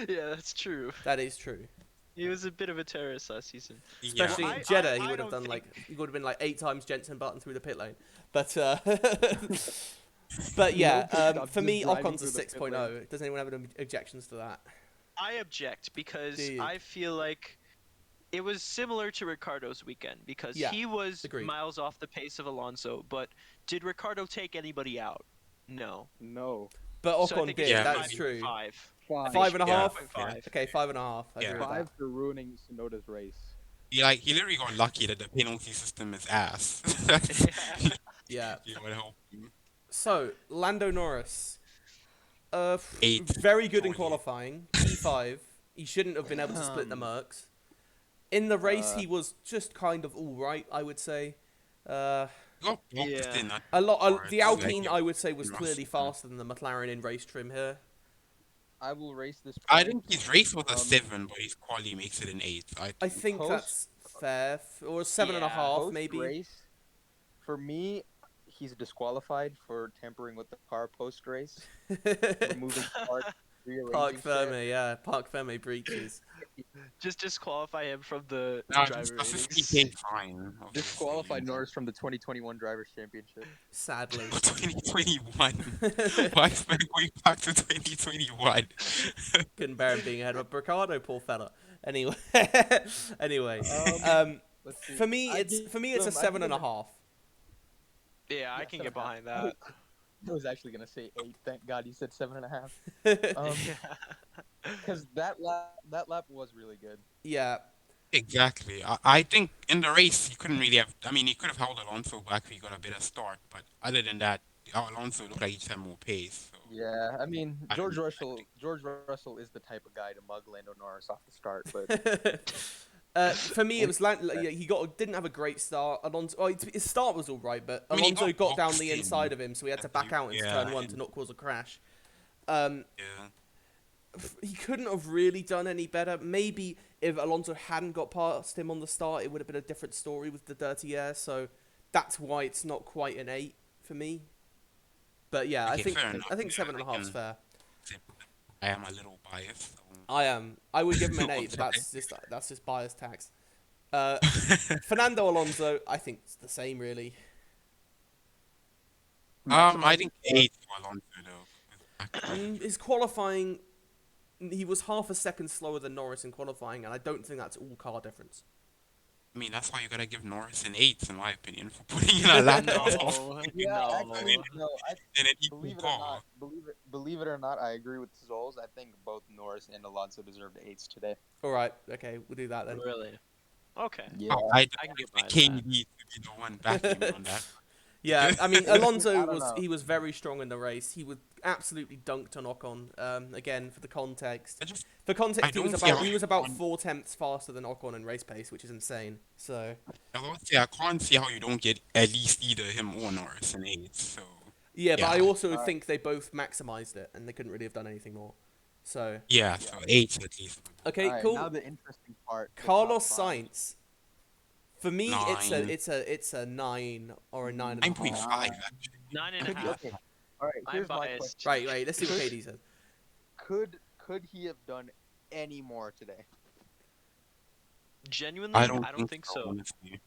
Yeah, that's true. That is true. He was a bit of a terrorist last season. Especially I- in Jeddah, I he would have don't done think- he would have been like 8 times Jensen Button through the pit lane. But but yeah, No pit stops, for just me, driving Ocon's a through the pit 6.0. Does anyone have any objections to that? I object because Do you? I feel like it was similar to Ricardo's weekend because Yeah, he was agreed. miles off the pace of Alonso, but did Ricardo take anybody out? No. No. But So I Ocon think did. it's Yeah. That's 5.5. true. 5. 5.5. 5.5. Okay, 5.5. I Yeah. agree with 5 that. for ruining Tsunoda's race. He literally got lucky that the penalty system is ass. Yeah. You would help him. So Lando Norris, 8. very good in Oh, yeah. qualifying. P5. He shouldn't have been able to split the Mercs. In the race, he was just kind of all right, I would say. He got blocked Yeah. in that The Like, Alpine, I would say, was Russell. clearly faster than the McLaren in race trim here. I will race this. I point. think his race was a Um, 7, but his quali makes it an 8. I think Post- that's fair, or a 7.5 Post maybe. Race, for me, he's disqualified for tampering with the car post race, removing parts, rearranging Park shit. Ferme, yeah, Park Ferme breaches. Just disqualify him from the Now driver just a ratings. 50K fine. Disqualified Norris from the 2021 Drivers' Championship. Sadly. 2021. Why is man going back to 2021? Couldn't bear him being ahead of Ricardo, poor fella. Anyway, anyway, Let's see. for me it's a I seven give and a him half. Yeah, I Yeah, can 7.5. get behind that. I was actually gonna say 8. Thank God you said 7.5. Yeah. Because that lap was really good. Yeah, Exactly. I think in the race he couldn't really have. I mean, he could have held Alonso back if he got a better start, but other than that, Alonso looked like he just had more pace. So Yeah, I mean I George don't- Russell is the type of guy to mug Lando Norris off the start, but for me it was yeah, didn't have a great start. Alonso, his start was all right, but I mean, he Alonso got got down boxed the in. inside of him, so he had to back out into turn one to not cause a crash. yeah. He couldn't have really done any better. Maybe if Alonso hadn't got past him on the start, it would have been a different story with the dirty air. So that's why it's not quite an 8 for me. But yeah, Okay, fair enough. I think Yeah, 7.5 is I fair. I am a little biased. So. I am. I would give him an 8, but that's just bias tax. Fernando Alonso, I think it's the same really. I think 8 for Alonso though. His qualifying, he was half a second slower than Norris in qualifying, and I don't think that's all car difference. I mean, that's why you gotta give Norris an 8, in my opinion, for putting in a lap off No, yeah, no. actually, no. in an equal Believe it or car. not, believe it or not, I agree with Zoles. I think both Norris and Alonso deserved 8s today. All right, okay, we'll do that then. Really? Okay. Yeah. I I can get don't behind think KD to be the one backing me on that. Yeah, I mean I Alonso don't know. was very strong in the race. He was absolutely dunked on Ocon. Again, for the context, I just he don't was see how about you 4 tenths faster than Ocon in race pace, which is insane. So I can't see how you don't get at least either him or Norris an 8. So yeah, but I Yeah. also think they both maximized it, and they couldn't really have done anything more. So yeah, so 8 at least. okay, Alright, cool. Now the interesting part. the Carlos top five. Sainz. For me, 9. it's a 9 or a 9.5. 9.5 actually. 9.5. Okay. All right. I'm Here's my biased. question. Right. Let's see what KD said. Could he have done any more today? Genuinely, I don't think so. honestly.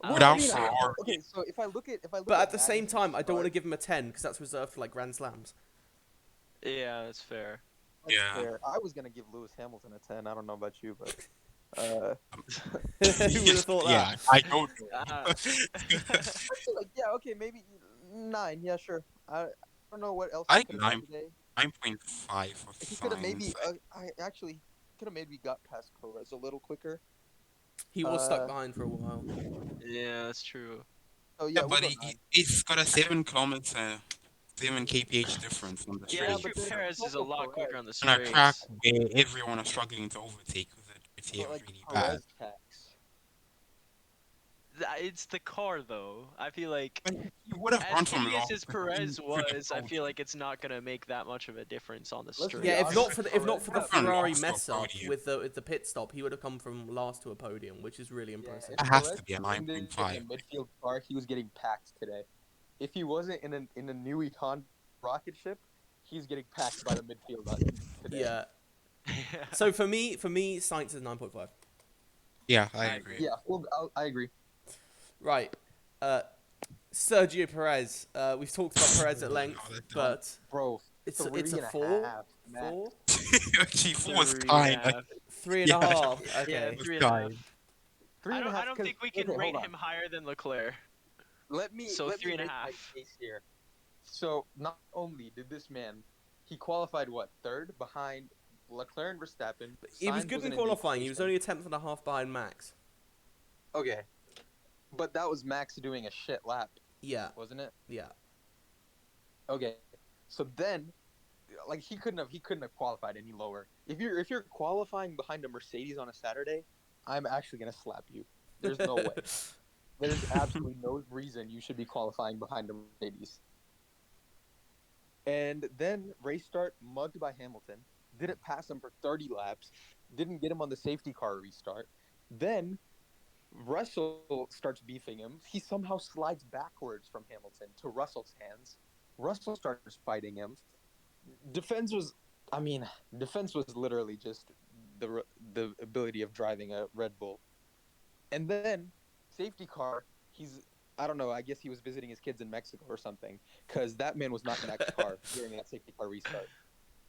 Well, Without I mean, Ferrari. Okay, so if I look at But at the same time, I don't want to give him a 10 because that's reserved for like Grand Slams. Yeah, that's fair. Yeah. I was gonna give Lewis Hamilton a 10. I don't know about you, but Who would have thought that? Yeah, I don't know. actually, like, yeah, okay, maybe 9. Yeah, sure. I don't know what else I he think could have done today. 9.5 for He could have maybe. Sainz. I actually could have maybe got past Perez a little quicker. He was stuck behind for a while. Yeah, that's true. Oh Yeah, yeah, but we'll go 9. he's got a 7 kilometer, 7 kph difference on the Yeah, straight. true. Perez is a lot quicker on the On a straights. track where everyone is struggling to overtake because the But, is like, really bad. Perez tax. It's the car, though. I feel like But he would have as gone from tedious long as Perez to the was, I feel podium. like it's not gonna make that much of a difference on the Let's be straight. Yeah, if not honest, for the Perez- Ferrari Lost to a mess up podium. with the pit stop, he would have come from last to a podium, which is really impressive. That has to be a Perez ended 9.5. in a midfield car, he was getting packed today. If he wasn't in a new Honda rocket ship, he's getting packed by the midfield today. Yeah. So for me, Sainz is 9.5. Yeah, I I agree. Yeah, well, I agree. Right. Sergio Perez. We've talked about Perez at length, Oh, that's but Bro, it's a 3.5, 4. man. 4? Actually, 4 is 3.5. kind. 3.5. Yeah, Okay. It's 3.5. kind. I 3.5, don't think we can okay, rate hold on. him higher than Leclerc. Let me So let me 3.5. make my case here. So not only did this man, he qualified what, third behind Leclerc and Verstappen. He was Sainz good wasn't in the qualifying. He was equation. only a tenth and a half behind Max. Okay, but that was Max doing a shit lap, Yeah. wasn't it? Yeah. Okay, so then, like he couldn't have qualified any lower. If you're qualifying behind a Mercedes on a Saturday, I'm actually gonna slap you. There's no way. There's absolutely no reason you should be qualifying behind a Mercedes. And then race start, mugged by Hamilton. Didn't pass him for 30 laps. Didn't get him on the safety car restart. Then Russell starts beefing him. He somehow slides backwards from Hamilton to Russell's hands. Russell starts fighting him. Defense was literally just the ability of driving a Red Bull. And then safety car, I don't know, I guess he was visiting his kids in Mexico or something, because that man was not in that car during that safety car restart.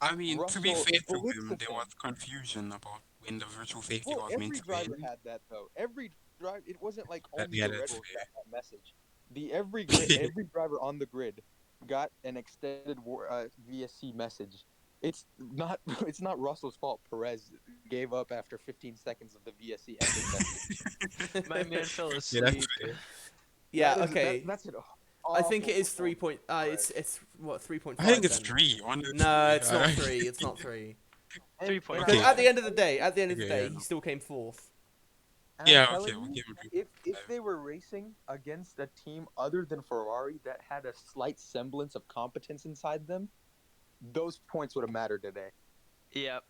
I mean, to be Russell fair to blitz him, the there thing. was confusion about when the virtual safety Well, was meant every to driver end. had that though. Every driver, it wasn't like That- only yeah, the Red that's Bulls fair. got that message. Every driver on the grid got an extended VSC message. It's not it's not Russell's fault. Perez gave up after 15 seconds of the VSC ending message. My man fell Yeah, that's asleep. fair. Yeah, That is- okay. that's an I think it awful is 3 point. performance. It's what 3.5. I think it's then? 3, honestly. No, it's not I- 3. It's not 3. And- 3.5. and Because Okay. at the end of the day, Okay, yeah. he still came fourth. And Yeah, I'm okay, telling we'll you, give him 3. if they were racing against a team other than Ferrari that had a slight semblance of competence inside them, those points would have mattered today. Yep.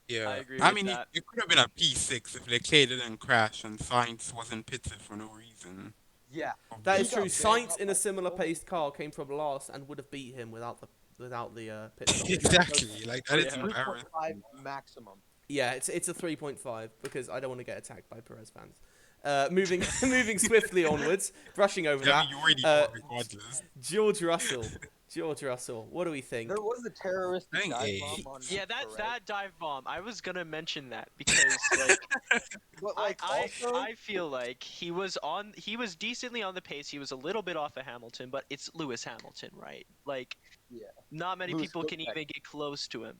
Yeah. I agree I with mean, that. it could have been a P6 if Leclerc didn't crash and Sainz wasn't pitted for no reason. Yeah, That He is true. got banged Sainz up in by a similar Ferrari. paced car came from last and would have beat him without the pit stop. Exactly. Like, that is Yeah. embarrassing. 3.5 maximum. Yeah, it's a 3.5 because I don't want to get attacked by Perez fans. Moving moving swiftly onwards, brushing over Yeah, I that. mean, you already uh, know regardless. George Russell. What do we think? There was a terroristic I think dive A. bomb on Yeah, Perez. that dive bomb. I was gonna mention that because like But I, like I also, I feel like he was decently on the pace. He was a little bit off of Hamilton, but it's Lewis Hamilton, right? Like Yeah. not many Lewis people can Hamilton. even get close to him.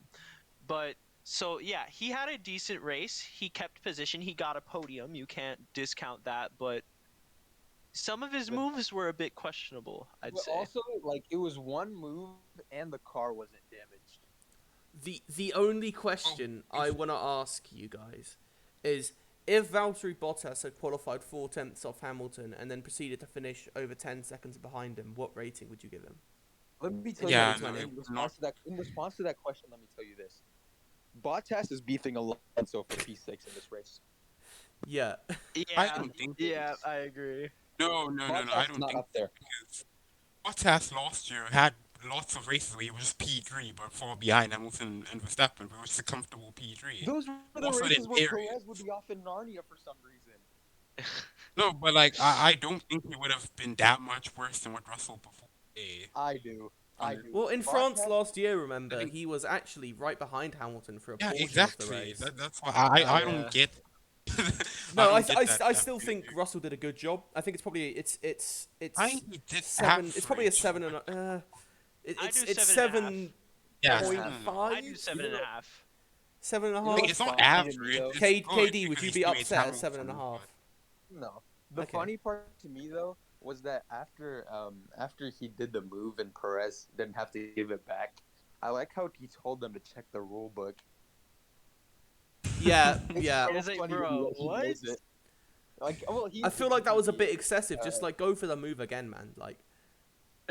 But so yeah, he had a decent race. He kept position. He got a podium. You can't discount that, but some of his But- moves were a bit questionable, I'd but say. also like it was one move and the car wasn't damaged. The only question I want to ask you guys is if Valtteri Bottas had qualified 4/10 off Hamilton and then proceeded to finish over 10 seconds behind him, what rating would you give him? Let me tell Yeah, you no, this, it in was response to that. In response to that question, let me tell you this: Bottas is beefing Alonso for P6 in this race. Yeah. Yeah, don't think yeah, it's- I agree. No, I Bottas don't not think up there. because Bottas last year had lots of races where he was P3 but far behind Hamilton and Verstappen, but it was a comfortable P3. Those were the Also races in where areas. Perez would be off in Narnia for some reason. No, but like I don't think he would have been that much worse than what Russell performed today. I do. Well, in France Bottas- last year, remember, I think- he was actually right behind Hamilton for a Yeah, portion exactly. of the race. That's why I Yeah. don't get. No, I don't get that still think feeling. Russell did a good job. I think it's probably it's I think he did seven. It's probably a average, 7 and but- it's do it's 7.5. Yeah, point I don't know. five. I do 7.5. 7.5. Like, it's not Fine, average. though. It's K- good KD, would because you he be still made upset at Hamilton, 7.5? No. The Okay. funny part to me though was that after he did the move and Perez didn't have to give it back, I like how he told them to check the rule book. Yeah, It's yeah. so It's like, funny bro, that he what? knows it. Like, well, I feel like that was a bit excessive. Just Uh, like go for the move again, man. Like,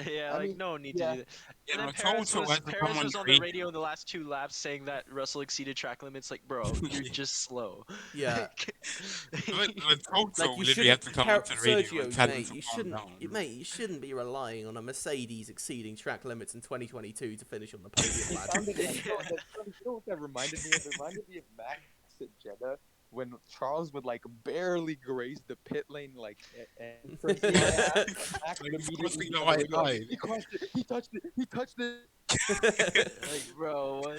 Yeah, I like mean, no need yeah. to do that. Yeah, And then no, Paris Toto was, hasn't come on on the radio. radio in the last 2 laps saying that Russell exceeded track limits. Like, bro, you're just slow. yeah. But Toto Like you literally had shouldn't, to come onto the radio Sergio, and tell them mate. to You calm shouldn't, down. you shouldn't be relying on a Mercedes exceeding track limits in 2022 to finish on the podium, It lad. sounded like, you know what that reminded me of? It reminded me of Max at Jeddah when Charles would like barely graze the pit lane, like and Max Like, immediately crossing the on white radio, line. He crossed it. He touched it. He touched it. Like, bro, what? I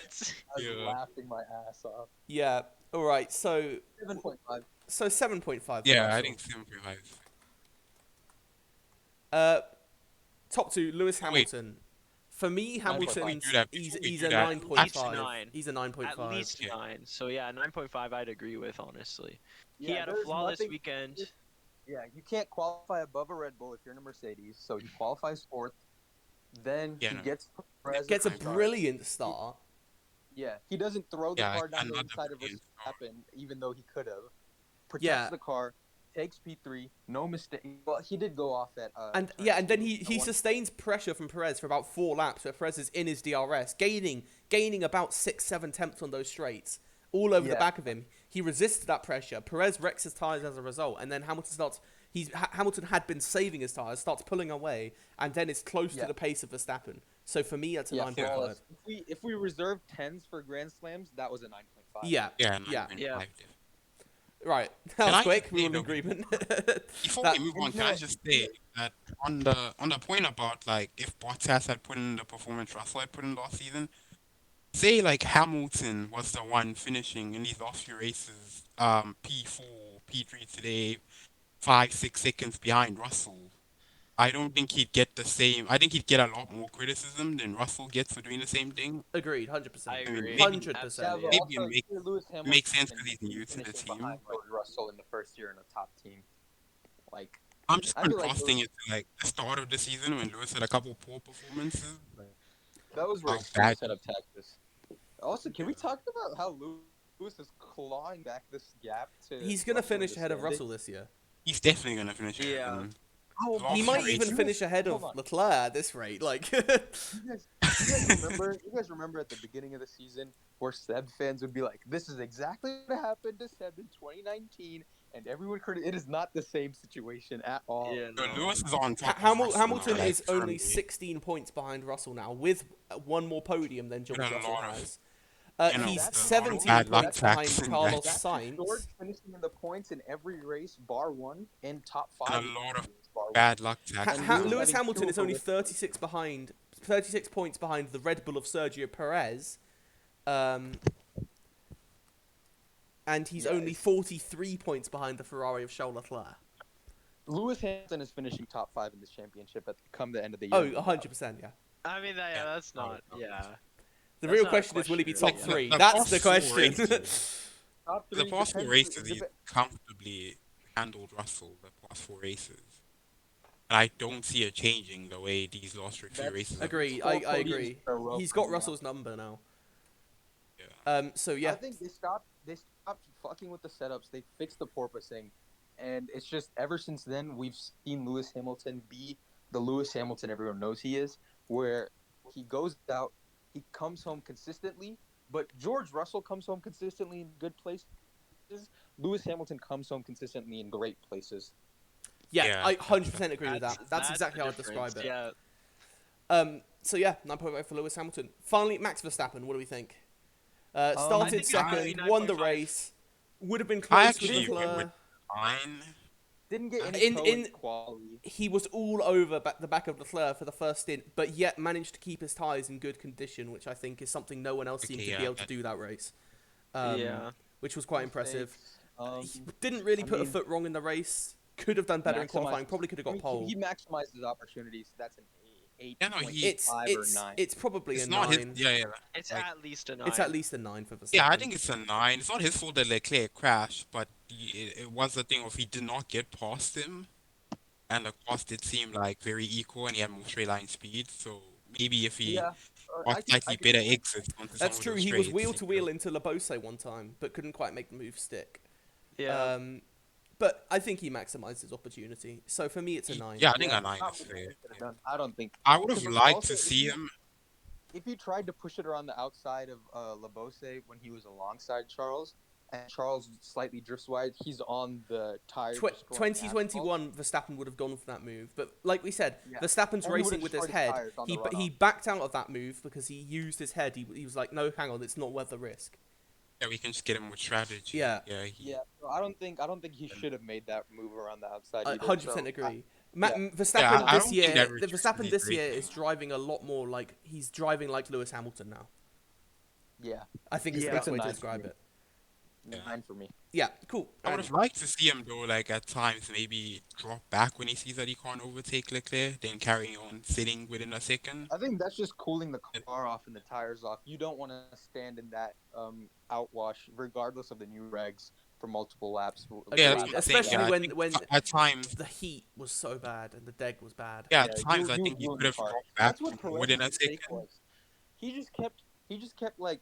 was Yeah. laughing my ass off. Yeah. All right. So 7.5. 7.5. for Yeah, I Russell. think 7.5. Top 2, Lewis Wait. Hamilton. For me, Hamilton, we do that, he's before we he's do a that, 9.5. 9. He's a 9.5. At least Yeah. 9. So yeah, 9.5 I'd agree with, honestly. He Yeah, had a there's flawless nothing- weekend. Yeah, you can't qualify above a Red Bull if you're in a Mercedes, so he qualifies fourth. Then Yeah, he no. gets Perez Gets a at the start. brilliant start. Yeah, he doesn't throw the Yeah, car down the another inside of brilliant Verstappen, even though he could have. Protects Yeah. the car, takes P3, no mistake. Well, he did go off at. And turn yeah, and then two. he One- sustains pressure from Perez for about 4 laps, where Perez is in his DRS, gaining about 6-7 tenths on those straights, all over the Yeah. back of him. He resisted that pressure. Perez wrecks his tires as a result, and then Hamilton starts. Hamilton had been saving his tires, starts pulling away, and then it's close to Yeah. the pace of Verstappen. So for me, that's a Yeah, 9.5. flawless. If we reserve 10s for Grand Slams, that was a 9.5. Yeah, Yeah, yeah. 9.5. Right, that Can was I quick. just We say were in though, agreement. before That we move on, And can I just say that on the point about like if Bottas had put in the performance Russell had put in last season, say like Hamilton was the one finishing in these last few races, P4, P3 today, 5, 6 seconds behind Russell. I don't think he'd get the same. I think he'd get a lot more criticism than Russell gets for doing the same thing. agreed, I 100%. I mean, agree. maybe 100%. yeah, but maybe it also Lewis Hamilton makes sense because he's new to the finishing team. behind George Russell in the first year in a top team. Like, I'm just I feel like contrasting it to like the start of the season when Lewis had a couple poor performances. Like, that was how race bad. set up Texas. Also, can we talk about how Lewis is clawing back this gap to? He's going to Russell in finish the ahead of standings? Russell this year. He's definitely gonna finish ahead Yeah. of him. Oh, Last He few might races- even finish ahead of hold on. Leclerc at this rate. Like, You guys remember? You guys remember at the beginning of the season where Seb fans would be like, "This is exactly what happened to Seb in 2019," and everyone it is not the same situation at all. Yeah, So no. Lewis is on top of Russell Hamilton now, is like, only firmly. 16 points behind Russell now, with one more podium than George With a Russell lot of- has. with He's a lot of 17 bad luck points behind facts in Carlos that. Sainz. George finishing in the points in every race, bar one, and top And five. a lot of bar one. bad luck tax. And Lewis letting Hamilton two is of only the- 36 points behind the Red Bull of Sergio Perez, and he's Yeah, only it's- 43 points behind the Ferrari of Charles Leclerc. Lewis Hamilton is finishing top five in this championship come the end of the year. Oh, 100%, yeah. I mean, Yeah. that's not. Yeah. The That's real not a question is, will he be question, top really. three? The That's past the four question. races- Top The three past four depends- races, it he dep- comfortably handled Russell the past 4 races. And I don't see it changing the way these last few That's- races. have Agree, Four I podiums agree. in a row He's for got him now. Russell's number now. Yeah. So I yeah, think they stopped fucking with the setups. They fixed the porpoising, and it's just ever since then we've seen Lewis Hamilton be the Lewis Hamilton everyone knows he is, where he goes out, he comes home consistently, but George Russell comes home consistently in good places. Lewis Hamilton comes home consistently in great places. yeah, Yeah, I 100% agree with That's- that. That's exactly the how I'd describe difference, it. Yeah. So yeah, 9.5 for Lewis Hamilton. Finally, Max Verstappen. What do we think? I Started think second, I- won the 9.5. race. Would have been I close with actually went Leclerc. with 9. Didn't get any In quality. he was all over the back of Leclerc for the first stint, but yet managed to keep his tyres in good condition, which I think is something no one else seemed Okay, to be yeah, able to that- do that race. Yeah. Which was quite impressive. Um, He didn't really I put a mean- foot wrong in the race. Could have done better in qualifying. Maximized- Probably could have I got mean, pole. He maximized his opportunities. That's an 8. Yeah, no, he- It's 5 or 9. it's probably It's a not 9. his. Yeah. It's Like- at least a 9. It's at least a 9 for Verstappen. Yeah, I think it's a 9. It's not his fault that Leclerc crashed, but it was the thing of he did not get past him, and the course did seem like very equal, and he had more straight line speed. So maybe if he Yeah, got slightly better exits onto some That's of true. those He was straights, wheel he to could wheel have- into Labose one time, but couldn't quite make the move stick. Yeah. But I think he maximised his opportunity. So for me, it's a 9. Yeah, I think Yeah, a 9 not is what fair. he could have done. I don't think. I would have Because liked also, to see him. If you tried to push it around the outside of Labose when he was alongside Charles, and Charles slightly drifts wide, he's on the tire. destroying asphalt. 2021, Verstappen would have gone for that move. But like we said, Yeah. Verstappen's And he racing would've with his destroyed his head. tires on He the he runoff. backed out of that move because he used his head. He was like, no, hang on, it's not worth the risk. Yeah, we can just get him with strategy. Yeah. Yeah. Yeah, so I don't think he should have made that move around the outside. I either, 100% so agree. yeah. Verstappen Yeah, I this don't year, think that the reduces Verstappen the this great year thing. is driving a lot more like he's driving like Lewis Hamilton now. Yeah, I think it's Yeah. the best It's a way to 9 for describe me. it. Yeah. 9 for me. Yeah, cool. I would And- have liked to see him though, like at times maybe drop back when he sees that he can't overtake Leclerc, then carry on sitting within a second. I think that's just cooling the car off and the tires off. You don't want to stand in that outwash, regardless of the new regs, for multiple laps. Yeah, Agreed. that's what I'm saying, Especially yeah, I when think when at times, the heat was so bad and the deg was bad. yeah, at Yeah, times you- I you think he ruined could have the car. dropped back That's what more than a Perez's mistake second. was. He just kept like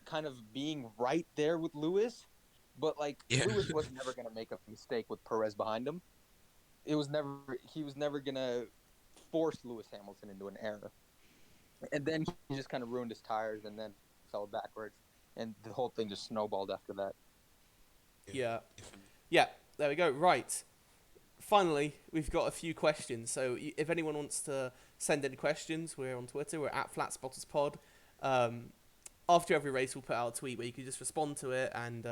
kind of being right there with Lewis, but like Yeah. Lewis was never gonna make a mistake with Perez behind him. He was never gonna force Lewis Hamilton into an error. And then he just kind of ruined his tires and then fell backwards, and the whole thing just snowballed after that. Yeah. Definitely. Yeah, there we go. Right. Finally, we've got a few questions. So if anyone wants to send in questions, we're on Twitter. We're at Flatspotters Pod. after every race, we'll put out a tweet where you can just respond to it and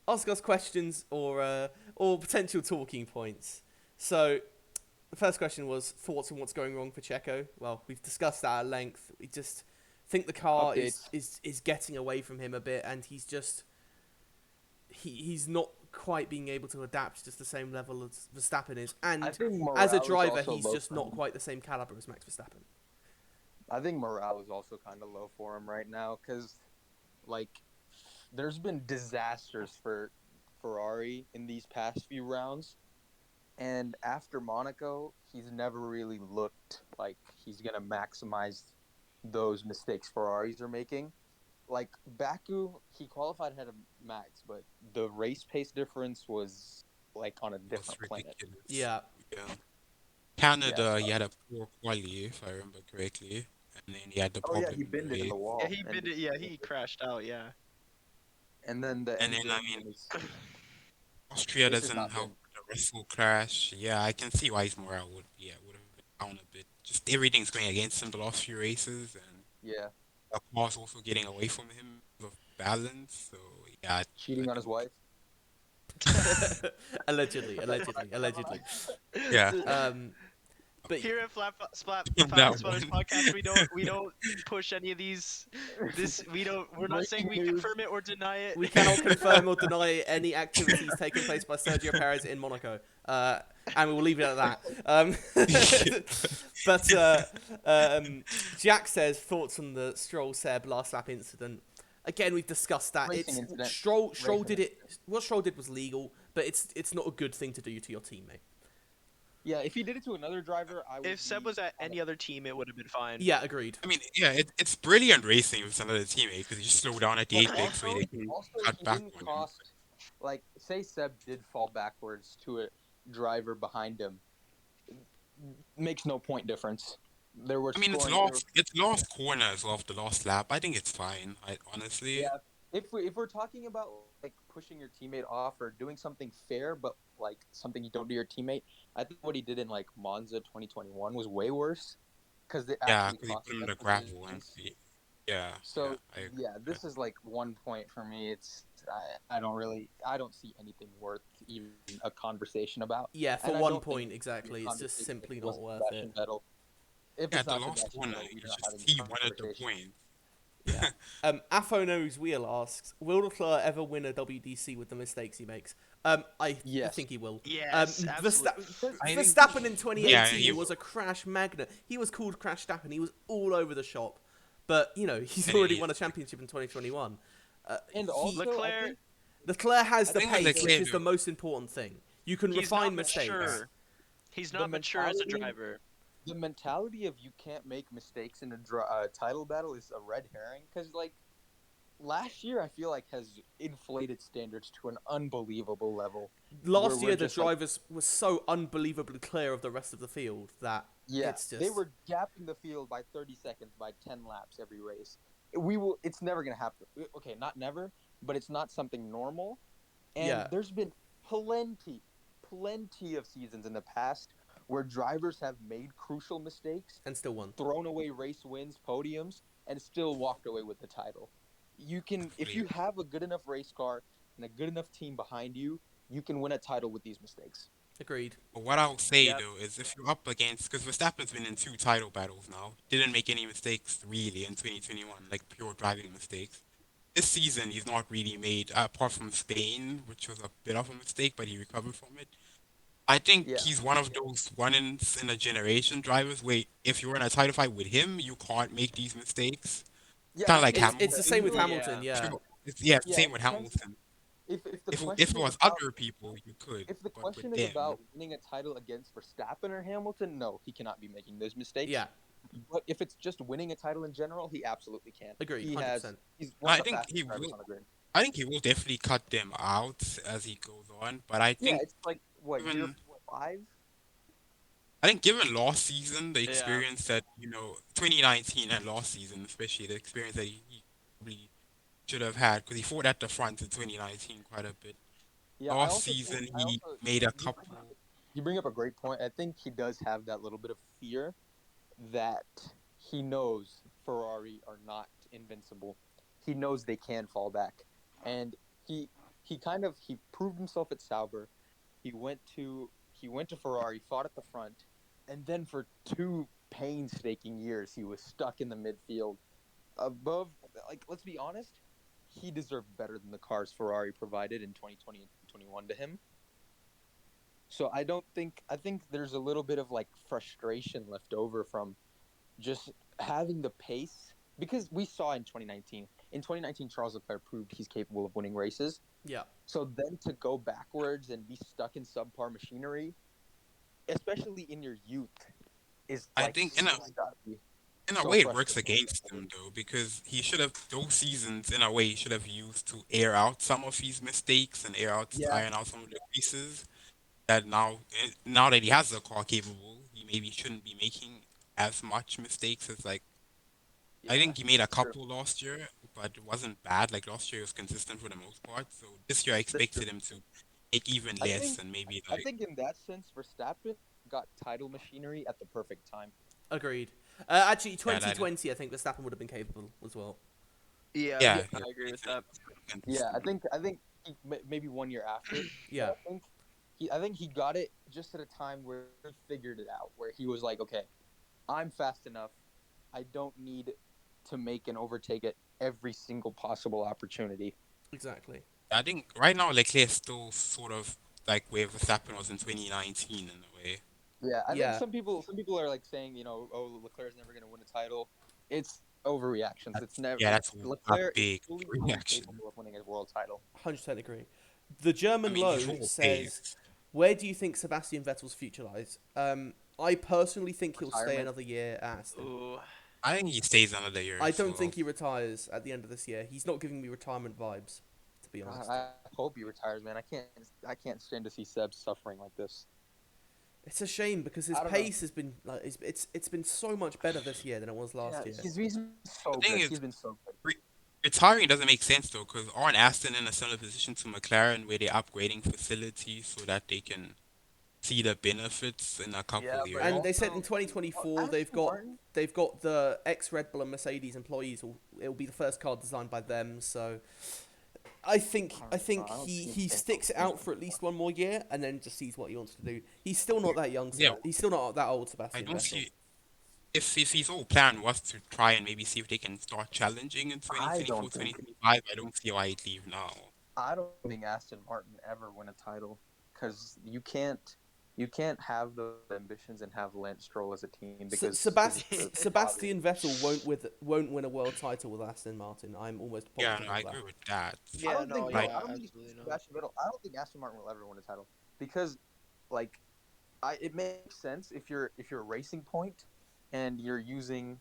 ask us questions or potential talking points. So the first question was thoughts on what's going wrong for Checo. Well, we've discussed that at length. We just think the car is getting away from him a bit, and he's not quite being able to adapt just the same level as Verstappen is. And I think as a morale is driver, also he's low just for not him. quite the same caliber as Max Verstappen. I think morale is also kind of low for him right now because, like, there's been disasters for Ferrari in these past few rounds. And after Monaco, he's never really looked like he's going to maximize those mistakes Ferraris are making. Like, Baku, he qualified ahead of Max, but the race pace difference was, like, on a It was different planet. ridiculous. Yeah. Yeah. Canada, Yeah, he had a poor quali, if I remember correctly, and then he had the Oh, yeah, problem he in the bended in race. the wall. Yeah, he bit it. Yeah, he crashed out. Yeah. And then the And then, engine I mean, was... Austria This is doesn't not help good. the Russell crash. Yeah, I can see why his morale would have been down a bit. Just everything's going against him the last few races, and Yeah, the car's also getting away from him of balance. So yeah, I cheating on his think wife. allegedly. yeah, But Here at that Flatspotters one. Podcast, we don't push any of these. We're not saying we Breaking news. confirm it or deny it. we cannot confirm or deny any activities taking place by Sergio Perez in Monaco. And we will leave it at that. But Jack says, thoughts on the Stroll-Seb last lap incident. Again, we've discussed that. Racing incident. Stroll Racing did it. What Stroll did was legal, but it's not a good thing to do to your teammate. Yeah, if he did it to another driver, I would. If Seb was at any other team, it would have been fine. Yeah, agreed. I mean, yeah, it's brilliant racing with another teammate because you just slow down at the apex so they can Also, cut he back didn't on him. cost. Like, say Seb did fall backwards to a driver behind him, makes no point difference. There were. I mean, scoring it's last corners of the last lap. I think it's fine. Honestly. Yeah. If we're talking about like pushing your teammate off or doing something fair, but like something you don't do your teammate, I think what he did in like Monza 2021 was way worse because it Yeah, actually because he cost put him in him the gravel and positions. yeah. So I agree. yeah, this is like 1 point for me. It's I don't see anything worth even a conversation about. Yeah, for And I 1 don't think point exactly. It's just conversation simply was not worth Sebastian it. Vettel. If Yeah, it's the not last Sebastian corner, Vettel, we're it's not just having he a wanted the conversation. point. Yeah. Afo Knows Wheel asks, will Leclerc ever win a WDC with the mistakes he makes? I Yes. think he will. Yes, absolutely. I think- Verstappen in 2018 Yeah, he was a crash magnet. He was called Crash Stappen. He was all over the shop. But, he's And already he- won a championship in 2021. And also, Leclerc- Leclerc has the think pace, Leclerc which is the will. most important thing. You can He's refine not mistakes. mature. He's The not mature as a mentality- driver. the mentality of you can't make mistakes in a title battle is a red herring because like last year I feel like has inflated standards to an unbelievable level. Last We're year, the just, like- drivers were so unbelievably clear of the rest of the field that Yeah, it's just... they were gapping the field by 30 seconds by 10 laps every race. It's never gonna happen. Okay, not never, but it's not something normal. And Yeah. there's been plenty of seasons in the past where drivers have made crucial mistakes, And still won. thrown away race wins, podiums, and still walked away with the title. You can, if you have a good enough race car and a good enough team behind you, you can win a title with these mistakes. Agreed. But what I'll say Yep. though is if you're up against, because Verstappen's been in 2 title battles now, didn't make any mistakes really in 2021, like pure driving mistakes. This season he's not really made, apart from Spain, which was a bit of a mistake, but he recovered from it. I think Yeah. he's one of those one-in-a-generation drivers where if you're in a title fight with him, you can't make these mistakes. Yeah, Kinda like It's, Hamilton. it's the same with Yeah. Hamilton, yeah. It's Yeah, same with it depends- Hamilton. If the If question it is was about, other people, you could. if the but question with is them, about winning a title against Verstappen or Hamilton, no, he cannot be making those mistakes. Yeah, But if it's just winning a title in general, he absolutely can. agreed, He 100%. he's one I of the think fastest he drivers will. on the grid. I think he will definitely cut them out as he goes on. But I Yeah, think it's like what year even- 5? I think given last season, the Yeah. experience that 2019 and last season, especially the experience that he probably should have had, because he fought at the front in 2019 quite a bit. Yeah, I Last also think- season I he also- made a you bring couple. up- You bring up a great point. I think he does have that little bit of fear that he knows Ferrari are not invincible. he knows they can fall back, and he proved himself at Sauber. He went to Ferrari, fought at the front, and then for 2 painstaking years he was stuck in the midfield. Above, like, let's be honest, he deserved better than the cars Ferrari provided in 2020 and 2021 to him. So I think there's a little bit of like frustration left over from just having the pace, because we saw in 2019. In 2019, Charles Leclerc proved he's capable of winning races. Yeah. So then to go backwards and be stuck in subpar machinery, especially in your youth, is I like think in a so way it works frustrating. against him though, because he should have those seasons in a way he should have used to air out some of his mistakes and Yeah, iron out some of the pieces that now that he has a car capable, he maybe shouldn't be making as much mistakes as like I yeah, think he made a that's true. couple last year, but it wasn't bad. Like last year, he was consistent for the most part. So this year, I That's true. expected him to make even I less think and maybe I like think in that sense, Verstappen got title machinery at the perfect time. Agreed. Actually, yeah, that 2020, I think Verstappen would have been capable as well. Yeah, yeah, I yeah, agree with it's that. Yeah, I consistent. think maybe 1 year after. Yeah. I think he got it just at a time where he figured it out, where he was like, okay, I'm fast enough. I don't need to make and overtake at every single possible opportunity. Exactly. I think right now Leclerc is still sort of like where Verstappen was in 2019 in a way. Yeah, I think Yeah. some people are like saying, oh, Leclerc's never going to win a title. It's overreactions. It's never. Yeah, that's a Leclerc is big fully reaction. capable of winning a world title. 100% agree. The I German mean, he Low sure says, is. "Where do you think Sebastian Vettel's future lies?" I personally think he'll stay Retirement. another year at Aston. Ooh. I think he stays another year I as don't think well. he retires at the end of this year. He's not giving me retirement vibes, to be honest. I hope he retires, man. I can't stand to see Seb suffering like this. It's a shame because his I don't know. pace has been like it's been so much better this year than it was last year. He's been so The thing good. is, He's been so good. retiring doesn't make sense though, because aren't Aston in a similar position to McLaren where they're upgrading facilities so that they can see the benefits in a Yeah, couple but And years? they said in also, 2024 Aston Martin. they've got the ex Red Bull and Mercedes employees. It'll be the first car designed by them. So I think I don't he see he him sticks it out for at least one more year and then just sees what he wants to do. He's still not that young. Yeah, He's still not that old, I Sebastian don't Vettel. see if his whole plan was to try and maybe see if they can start challenging in I 2024, don't think 2025. I don't see why he'd leave now. I don't think Aston Martin ever win a title, because you can't have the ambitions and have Lance Stroll as a team, because Sebastian Vettel won't win a world title with Aston Martin. I'm almost Yeah, positive no, I of that. agree with that. Yeah, I don't no, think yeah, no, I don't think absolutely not. Sebastian Vettel. I don't think Aston Martin will ever win a title, because like it makes sense if you're a Racing Point and you're using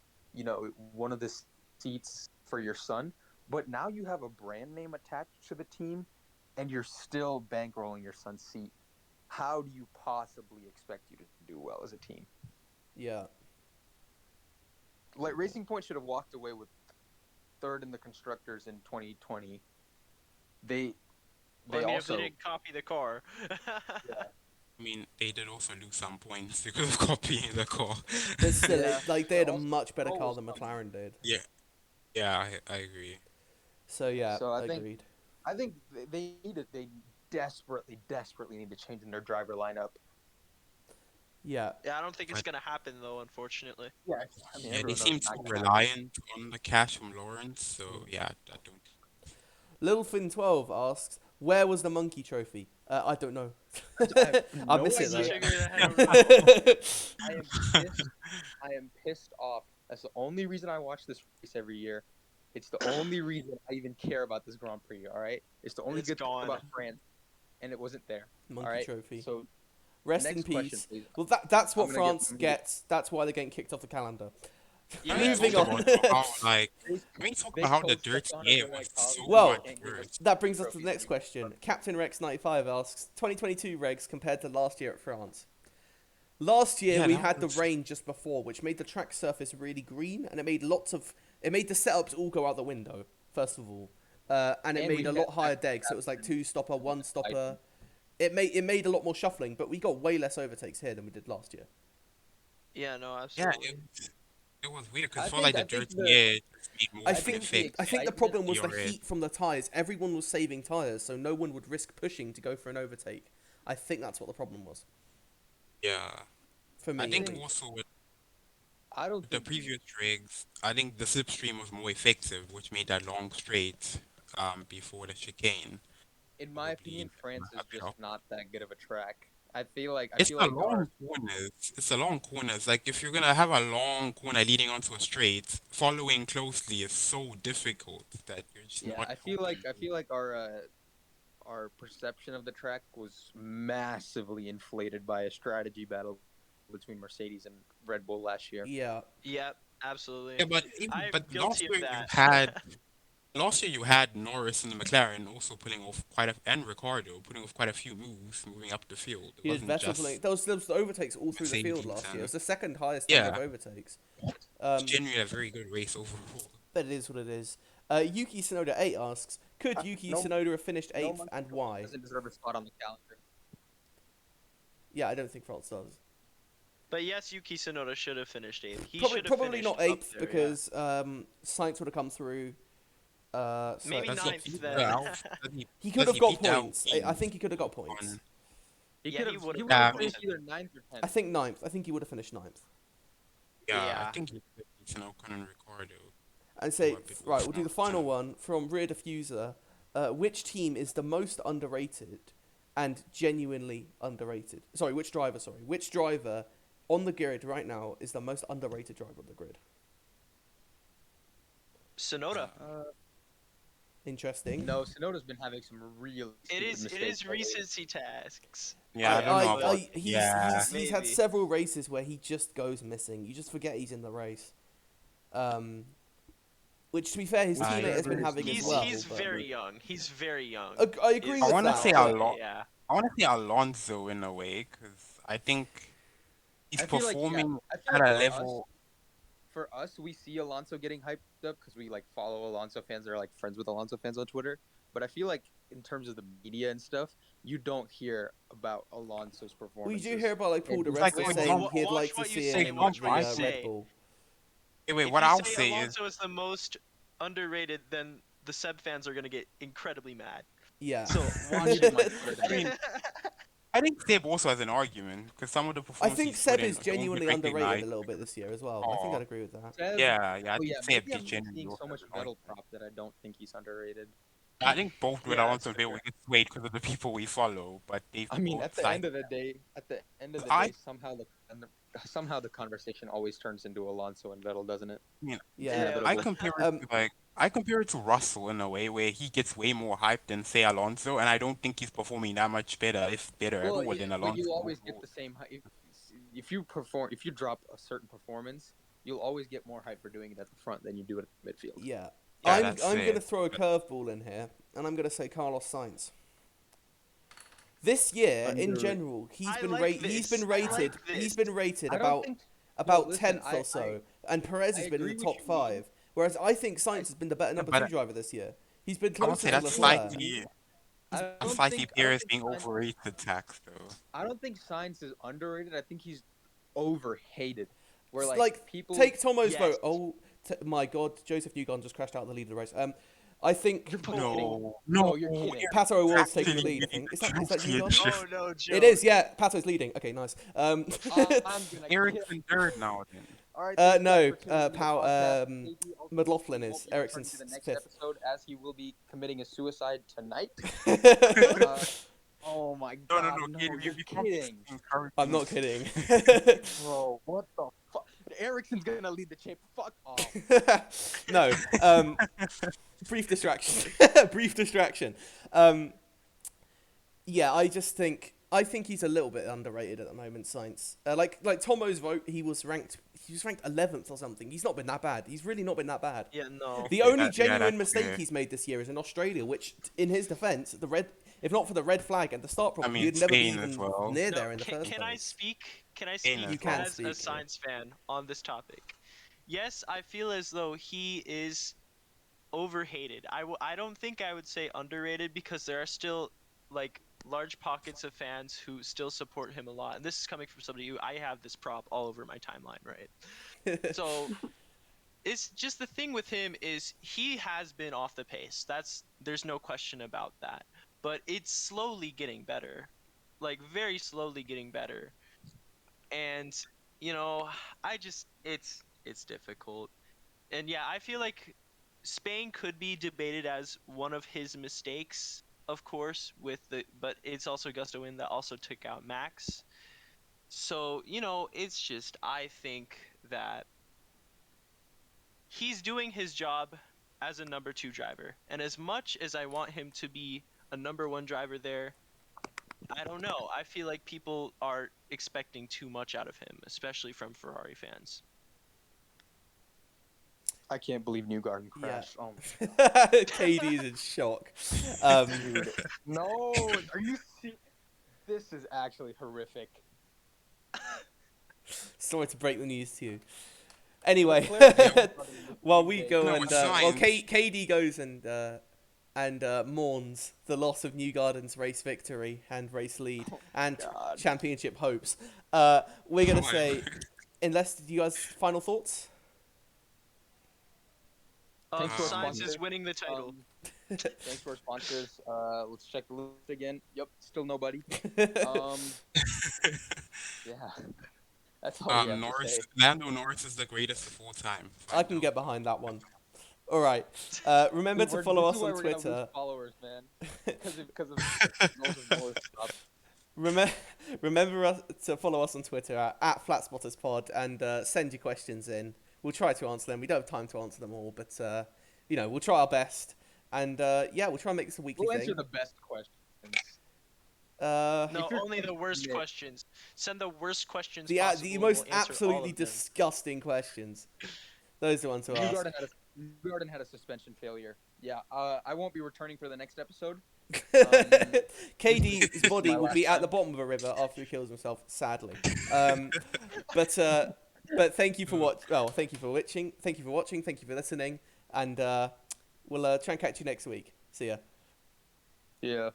one of the seats for your son, but now you have a brand name attached to the team and you're still bankrolling your son's seat. How do you possibly expect you to do well as a team? Yeah. Like, Racing Point should have walked away with third in the constructors in 2020. They Well, I mean, if also they didn't copy the car. I mean, they did also lose some points because of copying the car. But still, Yeah, they had a also much better Stroll car was than coming. McLaren did. Yeah, yeah, I agree. So yeah, So I think agreed. they desperately need to change in their driver lineup. Yeah. Yeah, I don't think it's gonna happen though, unfortunately. Yeah, I mean, Yeah, they everyone knows seem it's too not gonna happen. reliant on the cash from Lawrence, so yeah, I don't. Littlefin12 asks, "Where was the monkey trophy?" I don't know. I no miss it idea. though. I am pissed off. That's the only reason I watch this race every year. It's the only reason I even care about this Grand Prix. All right, it's the only It's good gone. thing about France, and it wasn't there. Monkey all right, trophy. so Rest in next peace. question, please. Well, that's what I'm gonna France get- gets. That's why they're getting kicked off the calendar. Yeah, I mean, Moving talk on. about how, like, They- I mean, talk they about how the co-stepped dirty on air it when was I called so it. Well, much Can't give worse. us That brings us to the trophies next anymore. question. Captain Rex95 asks, 2022 regs compared to last year at France. Last year Yeah, we that had the was- rain just before, which made the track surface really green, and it made the setups all go out the window. First of all, and it And made we a had lot higher degs, so it was like 2-stopper, 1-stopper. It made a lot more shuffling, but we got way less overtakes here than we did last year. Yeah, no, Yeah, absolutely. it was weird I because for like the think dirty air, made more I of an think effect. I think the excitement problem was the You're right. heat from the tires. Everyone was saving tires, so no one would risk pushing to go for an overtake. I think that's what the problem was Yeah. for me. I at think least. also with I don't the think previous rigs, I think the slipstream was more effective, which made that long straight before the chicane in my opinion, probably France a is bit just off. not that good of a track. I It's feel the like our long corners. It's the long corners. Like if you're gonna have a long corner leading onto a straight, following closely is so difficult that you're just yeah, not I feel like our perception of the track was massively inflated by a strategy battle between Mercedes and Red Bull last year. Yeah, Yep, absolutely. Yeah, I'm but guilty of that. last year you had Norris and the McLaren also putting off and Ricardo putting off quite a few moves moving up the field. It he had wasn't Vettel pulling. just There was overtakes all through the field Mercedes last year. It and was the second highest number of yeah, overtakes. it's genuinely a very good race overall. But it is what it is. Yuki Tsunoda 8 asks, could Yuki No, Tsunoda have finished no 8th Monkey and why? doesn't deserve a spot on the calendar. Yeah, I don't think France does. But yes, Yuki Tsunoda should have finished 8th. He Probably, should have probably finished not up 8th there, because Sainz would have come through. So Maybe Does ninth he then. beat Alf- does he does could have he got beat Alf points. I think he could have got points. on- He Yeah, could he have would've he would got have points. finished either 9th or 10th. I think 9th. I think he would have finished 9th. Yeah, Yeah. I think he beats an Ocon and Ricardo. And say, Or a bit right, worse we'll do now. the final one from Rear Diffuser. Which team is the most underrated and genuinely underrated? Sorry, which driver? Sorry, which driver on the grid right now is the most underrated driver on the grid? Tsunoda. Interesting. No, Sonoda's been having some real. It is mistakes lately. recency tasks. Yeah, I don't know about He's had Maybe. several races where he just goes missing. You just forget he's in the race. Which, to be fair, his I teammate has been agree. having He's as well. he's but- very young. He's very young. I agree I with wanna that. say but- Yeah. I want to say Alonso in a way because I think he's I feel like, yeah, performing I feel at like a for level. For us, we see Alonso getting hyped up because we like follow Alonso fans that are like friends with Alonso fans on Twitter. But I feel like in terms of the media and stuff, you don't hear about Alonso's We performance. do hear about like Paul And Di he's like, Resta wait, saying watch he'd like to what you see say, him watch in what you Red say. Bull. Wait, If what you I'll say say is Alonso is the most underrated, then the Seb fans are gonna get incredibly mad. Yeah. So watch it. I mean, I think Seb also has an argument because some of the I performances think he's Seb put in is don't get genuinely underrated recognized. a little bit this year as well. I think Aw. I'd agree with that. Seb, Yeah, I oh think yeah, Seb maybe is I'm just genuinely seeing also so much has an metal argument. prop that I don't think he's underrated. I think both with Yeah, Alonso that's and Bill fair. get swayed because of the people we follow, but they I mean, both at the side- end of the day, I- somehow the conversation always turns into Alonso and Vettel, doesn't it? Yeah. Yeah. I compare it to I compare it to Russell in a way where he gets way more hype than say Alonso, and I don't think he's performing that much better, if better ever than but Alonso. you'll always get the same hype. If you drop a certain performance, you'll always get more hype for doing it at the front than you do it at midfield. Yeah. Yeah, I'm that's going to fair. throw a curveball in here, and I'm going to say Carlos Sainz. This year, in Underrated. general, I like he's this. been I rated like he's this. been rated I don't about think. about listen, 10th or so, and Perez I has been in agree the with top you, Ian. 5. Whereas I think Sainz has been the better number but 2 driver this year. He's been I would closer say to that's Leclerc. slightly I a don't slightly think- I don't Perez think being Sainz- overrated tax though. I don't think Sainz is underrated. I think he's overhated. Where It's like, like, people Take Tomo's Yes. vote. Oh, my God, Joseph Newgarden just crashed out of the lead of the race. I think No, you're kidding. Pato was taking the Actually, lead. I think is that actually, Newgarden? Oh no, Joe. It is. Yeah, Pato's leading. Okay, nice. I'm gonna Eric's in third now then. All right. No, thank you for tuning into the Pau, podcast. Maybe I'll McLaughlin won't is be returning Ericsson's to the next 5th. episode, as he will be committing a suicide tonight. Oh my No, god! no, you're you can't kidding, I'm not kidding. bro. What the fuck? Ericsson's gonna lead the champ. Fuck off. No. Brief distraction. Brief distraction. Yeah, I think he's a little bit underrated at the moment, Sainz. Like Tomo's vote, he was ranked 11th or something. He's not been that bad. He's really not been that bad. Yeah, no. The only Yeah, genuine that's mistake fair. he's made this year is in Australia, which, in his defense, if not for the red flag at the start, probably mean, he'd never be Spain as even well. near No, there in the first can I place. speak? Can I Spain speak as You can as speak, a yeah. science fan on this topic? Yes, I feel as though he is overhated. I don't think I would say underrated because there are still like large pockets of fans who still support him a lot. And this is coming from somebody who I have this prop all over my timeline, right? So it's just the thing with him is he has been off the pace. There's no question about that. But it's slowly getting better, like very slowly getting better. And you know, it's difficult. And yeah, I feel like Spain could be debated as one of his mistakes, of course, but it's also gust of wind that also took out Max. So, it's just I think that he's doing his job as a number 2 driver. And as much as I want him to be a number 1 driver there, I don't know. I feel like people are expecting too much out of him, especially from Ferrari fans. I can't believe Newgarden crashed. Yeah. Oh my God. KD's in shock. Dude, no, are you serious? This is actually horrific. Sorry to break the news to you. Anyway, while we go No, and it's fine. KD goes and mourns the loss of Newgarden's race victory and race lead and God. championship hopes. We're gonna Oh my say, God. unless you guys final thoughts. Thanks to our Sainz is sponsors. winning the title. Thanks to our sponsors. Let's check the list again. Yep, still nobody. Yeah, that's all we have to Norris, say. Lando Norris is the greatest of all time. I can get behind that one. All right. Remember to Dude, follow this us is why on we're gonna lose Twitter. followers, man. Because of Norris stuff. Remember to follow us on Twitter at Flatspotters Pod and send your questions in. We'll try to answer them. We don't have time to answer them all, but we'll try our best. And we'll try and make this a weekly We'll thing. answer the best questions. No, if you're- only the worst Yeah. questions. Send the worst questions the possible. the and most we'll answer all absolutely of them. disgusting questions. Those are the ones to ask. Newgarden had a suspension failure. Yeah, I won't be returning for the next episode. KD's body my will be last at the bottom of a river after he kills himself, sadly. But thank you for thank you for watching. Thank you for watching. Thank you for listening. And we'll try and catch you next week. See ya. Yeah.